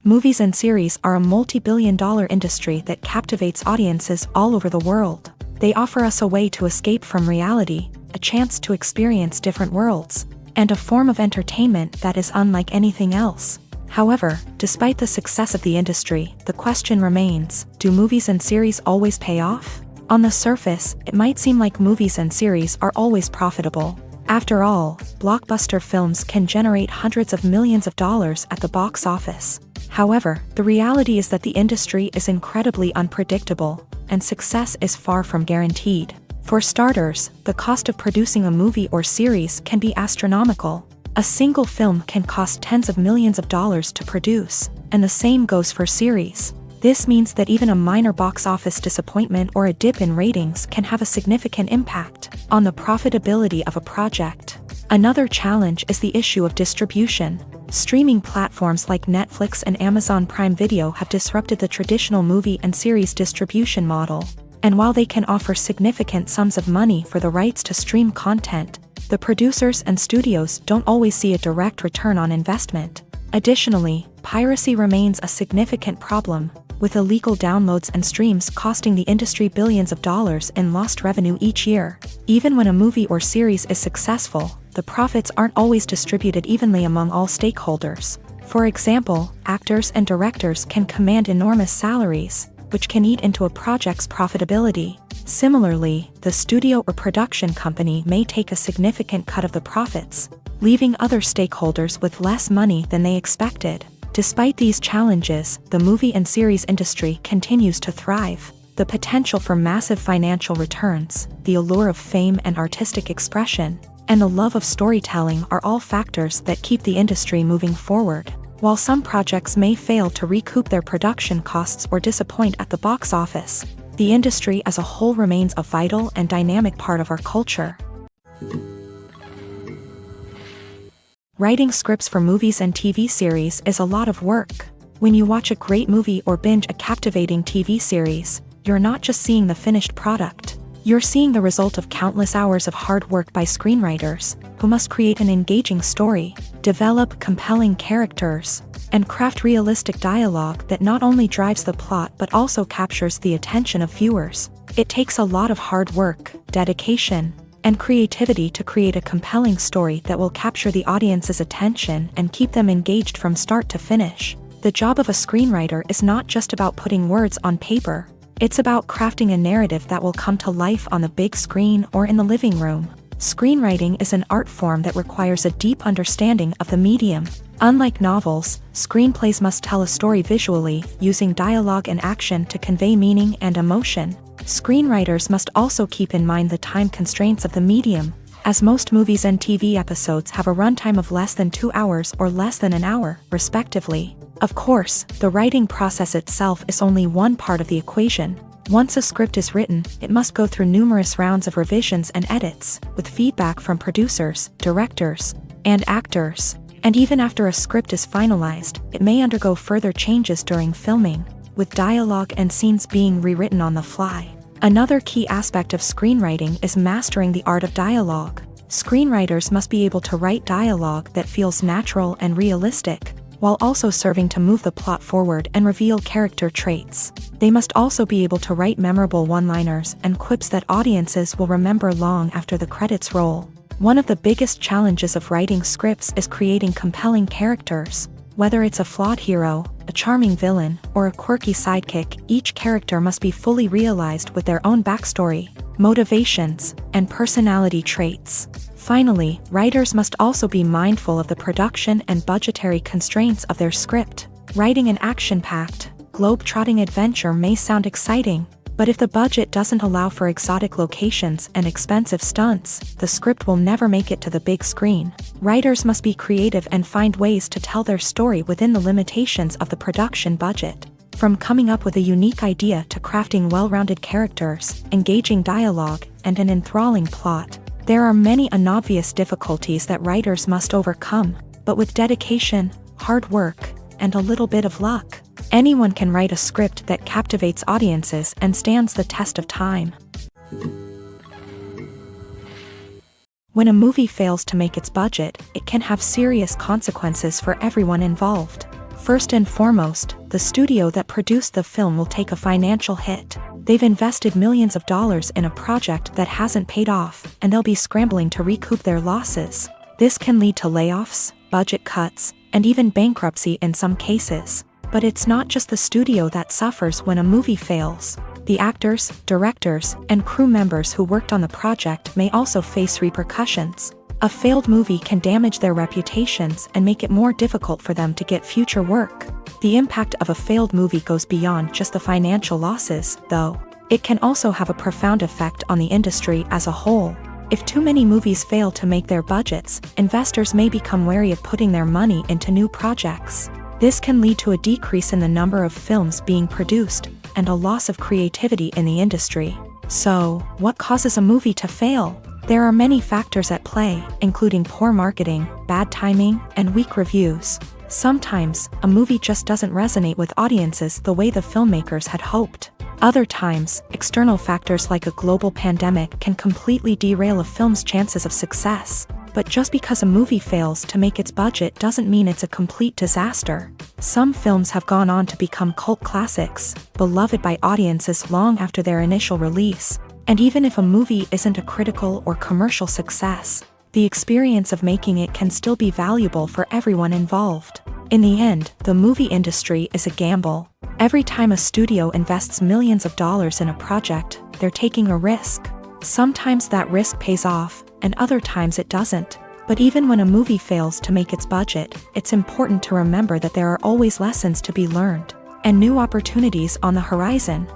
Movies and series are a multi-billion-dollar industry that captivates audiences all over the world. They offer us a way to escape from reality, a chance to experience different worlds, and a form of entertainment that is unlike anything else. However, despite the success of the industry, the question remains, do movies and series always pay off? On the surface, it might seem like movies and series are always profitable. After all, blockbuster films can generate hundreds of millions of dollars at the box office. However, the reality is that the industry is incredibly unpredictable, and success is far from guaranteed. For starters, the cost of producing a movie or series can be astronomical. A single film can cost tens of millions of dollars to produce, and the same goes for series. This means that even a minor box office disappointment or a dip in ratings can have a significant impact on the profitability of a project. Another challenge is the issue of distribution. Streaming platforms like Netflix and Amazon Prime Video have disrupted the traditional movie and series distribution model. And while they can offer significant sums of money for the rights to stream content, the producers and studios don't always see a direct return on investment. Additionally, piracy remains a significant problem, with illegal downloads and streams costing the industry billions of dollars in lost revenue each year. Even when a movie or series is successful, the profits aren't always distributed evenly among all stakeholders. For example, actors and directors can command enormous salaries, which can eat into a project's profitability. Similarly, the studio or production company may take a significant cut of the profits, leaving other stakeholders with less money than they expected. Despite these challenges, the movie and series industry continues to thrive. The potential for massive financial returns, the allure of fame and artistic expression, and the love of storytelling are all factors that keep the industry moving forward. While some projects may fail to recoup their production costs or disappoint at the box office, the industry as a whole remains a vital and dynamic part of our culture. Writing scripts for movies and TV series is a lot of work. When you watch a great movie or binge a captivating TV series, you're not just seeing the finished product. You're seeing the result of countless hours of hard work by screenwriters, who must create an engaging story, develop compelling characters, and craft realistic dialogue that not only drives the plot but also captures the attention of viewers. It takes a lot of hard work, dedication, and creativity to create a compelling story that will capture the audience's attention and keep them engaged from start to finish. The job of a screenwriter is not just about putting words on paper. It's about crafting a narrative that will come to life on the big screen or in the living room. Screenwriting is an art form that requires a deep understanding of the medium. Unlike novels, screenplays must tell a story visually, using dialogue and action to convey meaning and emotion. Screenwriters must also keep in mind the time constraints of the medium, as most movies and TV episodes have a runtime of less than 2 hours or less than an hour, respectively. Of course, the writing process itself is only one part of the equation. Once a script is written, it must go through numerous rounds of revisions and edits, with feedback from producers, directors, and actors. And even after a script is finalized, it may undergo further changes during filming, with dialogue and scenes being rewritten on the fly. Another key aspect of screenwriting is mastering the art of dialogue. Screenwriters must be able to write dialogue that feels natural and realistic, while also serving to move the plot forward and reveal character traits. They must also be able to write memorable one-liners and quips that audiences will remember long after the credits roll. One of the biggest challenges of writing scripts is creating compelling characters. Whether it's a flawed hero, a charming villain, or a quirky sidekick, each character must be fully realized with their own backstory, motivations, and personality traits. Finally, writers must also be mindful of the production and budgetary constraints of their script. Writing an action-packed, globe-trotting adventure may sound exciting, but if the budget doesn't allow for exotic locations and expensive stunts, the script will never make it to the big screen. Writers must be creative and find ways to tell their story within the limitations of the production budget. From coming up with a unique idea to crafting well-rounded characters, engaging dialogue, and an enthralling plot, there are many unobvious difficulties that writers must overcome, but with dedication, hard work, and a little bit of luck, anyone can write a script that captivates audiences and stands the test of time. When a movie fails to make its budget, it can have serious consequences for everyone involved. First and foremost, the studio that produced the film will take a financial hit. They've invested millions of dollars in a project that hasn't paid off, and they'll be scrambling to recoup their losses. This can lead to layoffs, budget cuts, and even bankruptcy in some cases. But it's not just the studio that suffers when a movie fails. The actors, directors, and crew members who worked on the project may also face repercussions. A failed movie can damage their reputations and make it more difficult for them to get future work. The impact of a failed movie goes beyond just the financial losses, though. It can also have a profound effect on the industry as a whole. If too many movies fail to make their budgets, investors may become wary of putting their money into new projects. This can lead to a decrease in the number of films being produced, and a loss of creativity in the industry. So, what causes a movie to fail? There are many factors at play, including poor marketing, bad timing, and weak reviews. Sometimes, a movie just doesn't resonate with audiences the way the filmmakers had hoped. Other times, external factors like a global pandemic can completely derail a film's chances of success. But just because a movie fails to make its budget doesn't mean it's a complete disaster. Some films have gone on to become cult classics, beloved by audiences long after their initial release. And even if a movie isn't a critical or commercial success, the experience of making it can still be valuable for everyone involved. In the end, the movie industry is a gamble. Every time a studio invests millions of dollars in a project, they're taking a risk. Sometimes that risk pays off, and other times it doesn't. But even when a movie fails to make its budget, it's important to remember that there are always lessons to be learned, and new opportunities on the horizon.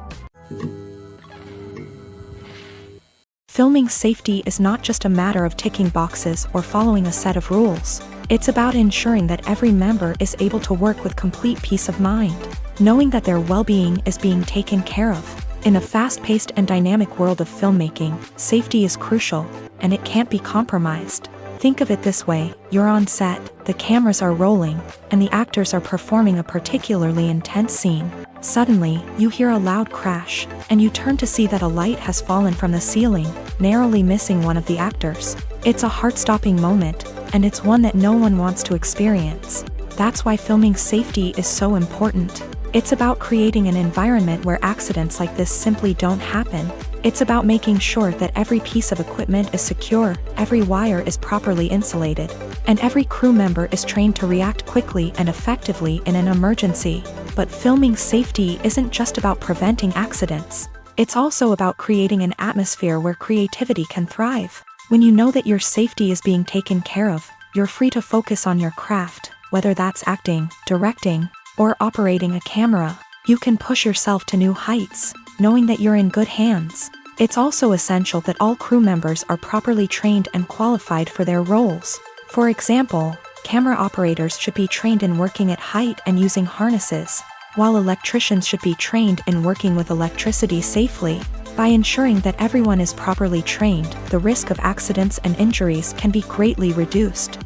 Filming safety is not just a matter of ticking boxes or following a set of rules. It's about ensuring that every member is able to work with complete peace of mind, knowing that their well-being is being taken care of. In the fast-paced and dynamic world of filmmaking, safety is crucial, and it can't be compromised. Think of it this way: you're on set, the cameras are rolling, and the actors are performing a particularly intense scene. Suddenly, you hear a loud crash, and you turn to see that a light has fallen from the ceiling, narrowly missing one of the actors. It's a heart-stopping moment, and it's one that no one wants to experience. That's why filming safety is so important. It's about creating an environment where accidents like this simply don't happen. It's about making sure that every piece of equipment is secure, every wire is properly insulated, and every crew member is trained to react quickly and effectively in an emergency. But filming safety isn't just about preventing accidents. It's also about creating an atmosphere where creativity can thrive. When you know that your safety is being taken care of, you're free to focus on your craft, whether that's acting, directing, or operating a camera. You can push yourself to new heights, knowing that you're in good hands. It's also essential that all crew members are properly trained and qualified for their roles. For example, camera operators should be trained in working at height and using harnesses, while electricians should be trained in working with electricity safely. By ensuring that everyone is properly trained, the risk of accidents and injuries can be greatly reduced.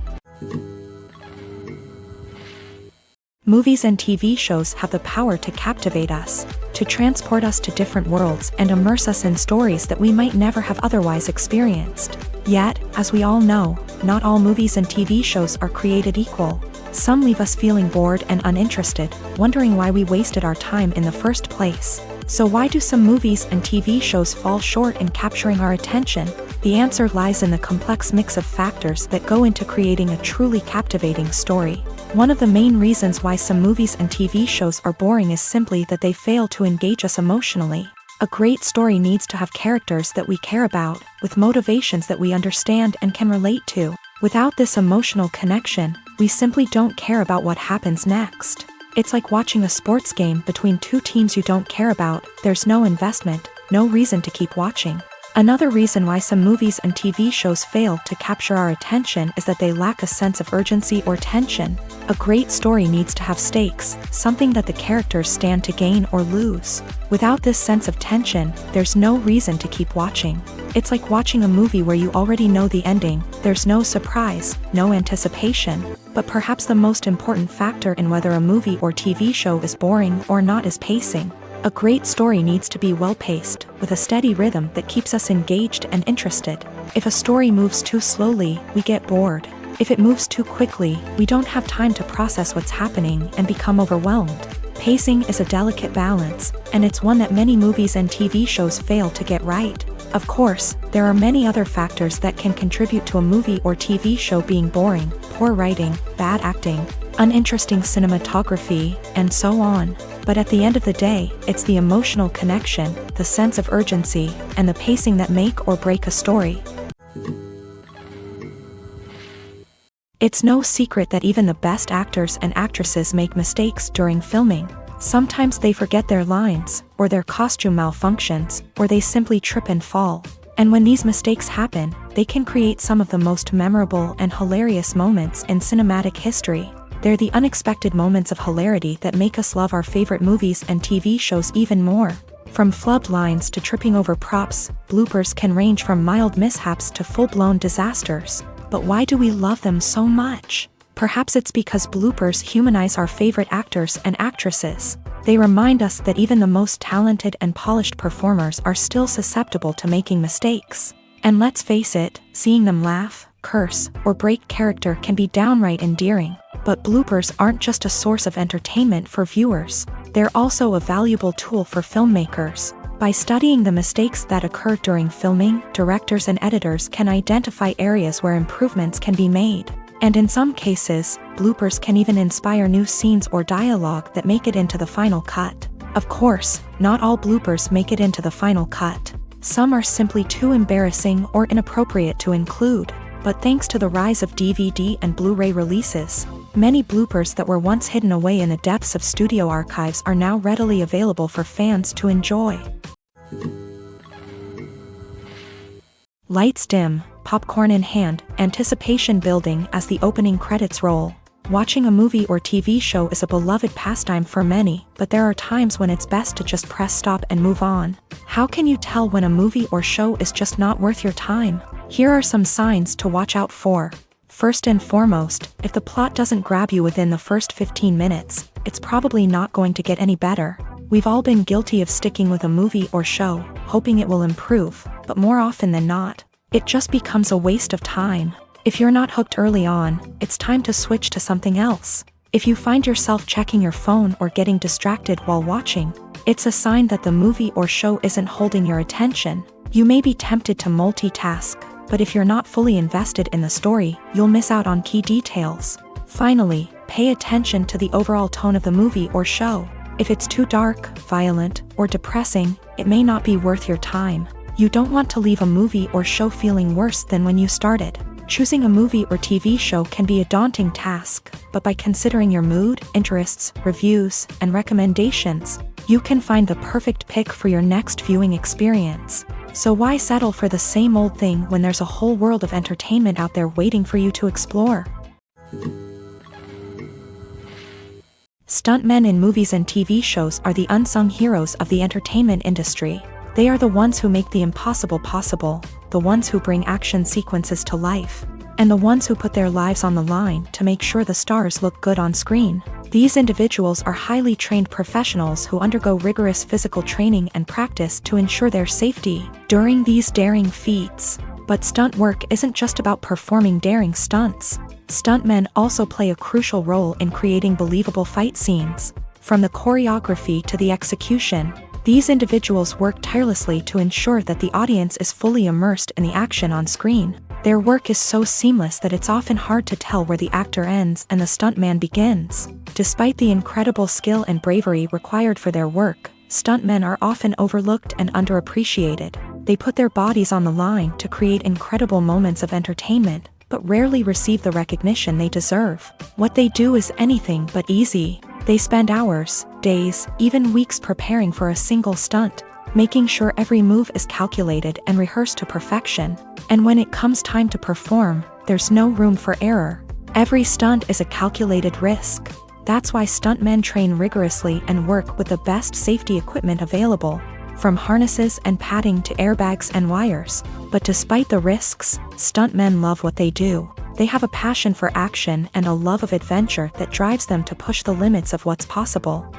Movies and TV shows have the power to captivate us, to transport us to different worlds and immerse us in stories that we might never have otherwise experienced. Yet, as we all know, not all movies and TV shows are created equal. Some leave us feeling bored and uninterested, wondering why we wasted our time in the first place. So why do some movies and TV shows fall short in capturing our attention? The answer lies in the complex mix of factors that go into creating a truly captivating story. One of the main reasons why some movies and TV shows are boring is simply that they fail to engage us emotionally. A great story needs to have characters that we care about, with motivations that we understand and can relate to. Without this emotional connection, we simply don't care about what happens next. It's like watching a sports game between two teams you don't care about. There's no investment, no reason to keep watching. Another reason why some movies and TV shows fail to capture our attention is that they lack a sense of urgency or tension. A great story needs to have stakes, something that the characters stand to gain or lose. Without this sense of tension, there's no reason to keep watching. It's like watching a movie where you already know the ending. There's no surprise, no anticipation. But perhaps the most important factor in whether a movie or TV show is boring or not is pacing. A great story needs to be well-paced, with a steady rhythm that keeps us engaged and interested. If a story moves too slowly, we get bored. If it moves too quickly, we don't have time to process what's happening and become overwhelmed. Pacing is a delicate balance, and it's one that many movies and TV shows fail to get right. Of course, there are many other factors that can contribute to a movie or TV show being boring: poor writing, bad acting, uninteresting cinematography, and so on. But at the end of the day, it's the emotional connection, the sense of urgency, and the pacing that make or break a story. It's no secret that even the best actors and actresses make mistakes during filming. Sometimes they forget their lines, or their costume malfunctions, or they simply trip and fall. And when these mistakes happen, they can create some of the most memorable and hilarious moments in cinematic history. They're the unexpected moments of hilarity that make us love our favorite movies and TV shows even more. From flubbed lines to tripping over props, bloopers can range from mild mishaps to full-blown disasters. But why do we love them so much? Perhaps it's because bloopers humanize our favorite actors and actresses. They remind us that even the most talented and polished performers are still susceptible to making mistakes. And let's face it, seeing them laugh, curse, or break character can be downright endearing. But bloopers aren't just a source of entertainment for viewers. They're also a valuable tool for filmmakers. By studying the mistakes that occur during filming, directors and editors can identify areas where improvements can be made. And in some cases, bloopers can even inspire new scenes or dialogue that make it into the final cut. Of course, not all bloopers make it into the final cut. Some are simply too embarrassing or inappropriate to include. But thanks to the rise of DVD and Blu-ray releases, many bloopers that were once hidden away in the depths of studio archives are now readily available for fans to enjoy. Lights dim, popcorn in hand, anticipation building as the opening credits roll. Watching a movie or TV show is a beloved pastime for many, but there are times when it's best to just press stop and move on. How can you tell when a movie or show is just not worth your time? Here are some signs to watch out for. First and foremost, if the plot doesn't grab you within the first 15 minutes, it's probably not going to get any better. We've all been guilty of sticking with a movie or show, hoping it will improve, but more often than not, it just becomes a waste of time. If you're not hooked early on, it's time to switch to something else. If you find yourself checking your phone or getting distracted while watching, it's a sign that the movie or show isn't holding your attention. You may be tempted to multitask, but if you're not fully invested in the story, you'll miss out on key details. Finally, pay attention to the overall tone of the movie or show. If it's too dark, violent, or depressing, it may not be worth your time. You don't want to leave a movie or show feeling worse than when you started. Choosing a movie or TV show can be a daunting task, but by considering your mood, interests, reviews, and recommendations, you can find the perfect pick for your next viewing experience. So why settle for the same old thing when there's a whole world of entertainment out there waiting for you to explore? Stuntmen in movies and TV shows are the unsung heroes of the entertainment industry. They are the ones who make the impossible possible, the ones who bring action sequences to life, and the ones who put their lives on the line to make sure the stars look good on screen. These individuals are highly trained professionals who undergo rigorous physical training and practice to ensure their safety during these daring feats. But stunt work isn't just about performing daring stunts. Stuntmen also play a crucial role in creating believable fight scenes. From the choreography to the execution, these individuals work tirelessly to ensure that the audience is fully immersed in the action on screen. Their work is so seamless that it's often hard to tell where the actor ends and the stuntman begins. Despite the incredible skill and bravery required for their work, stuntmen are often overlooked and underappreciated. They put their bodies on the line to create incredible moments of entertainment, but rarely receive the recognition they deserve. What they do is anything but easy. They spend hours, days, even weeks preparing for a single stunt, making sure every move is calculated and rehearsed to perfection. And when it comes time to perform, there's no room for error. Every stunt is a calculated risk. That's why stuntmen train rigorously and work with the best safety equipment available, from harnesses and padding to airbags and wires. But despite the risks, stuntmen love what they do. They have a passion for action and a love of adventure that drives them to push the limits of what's possible.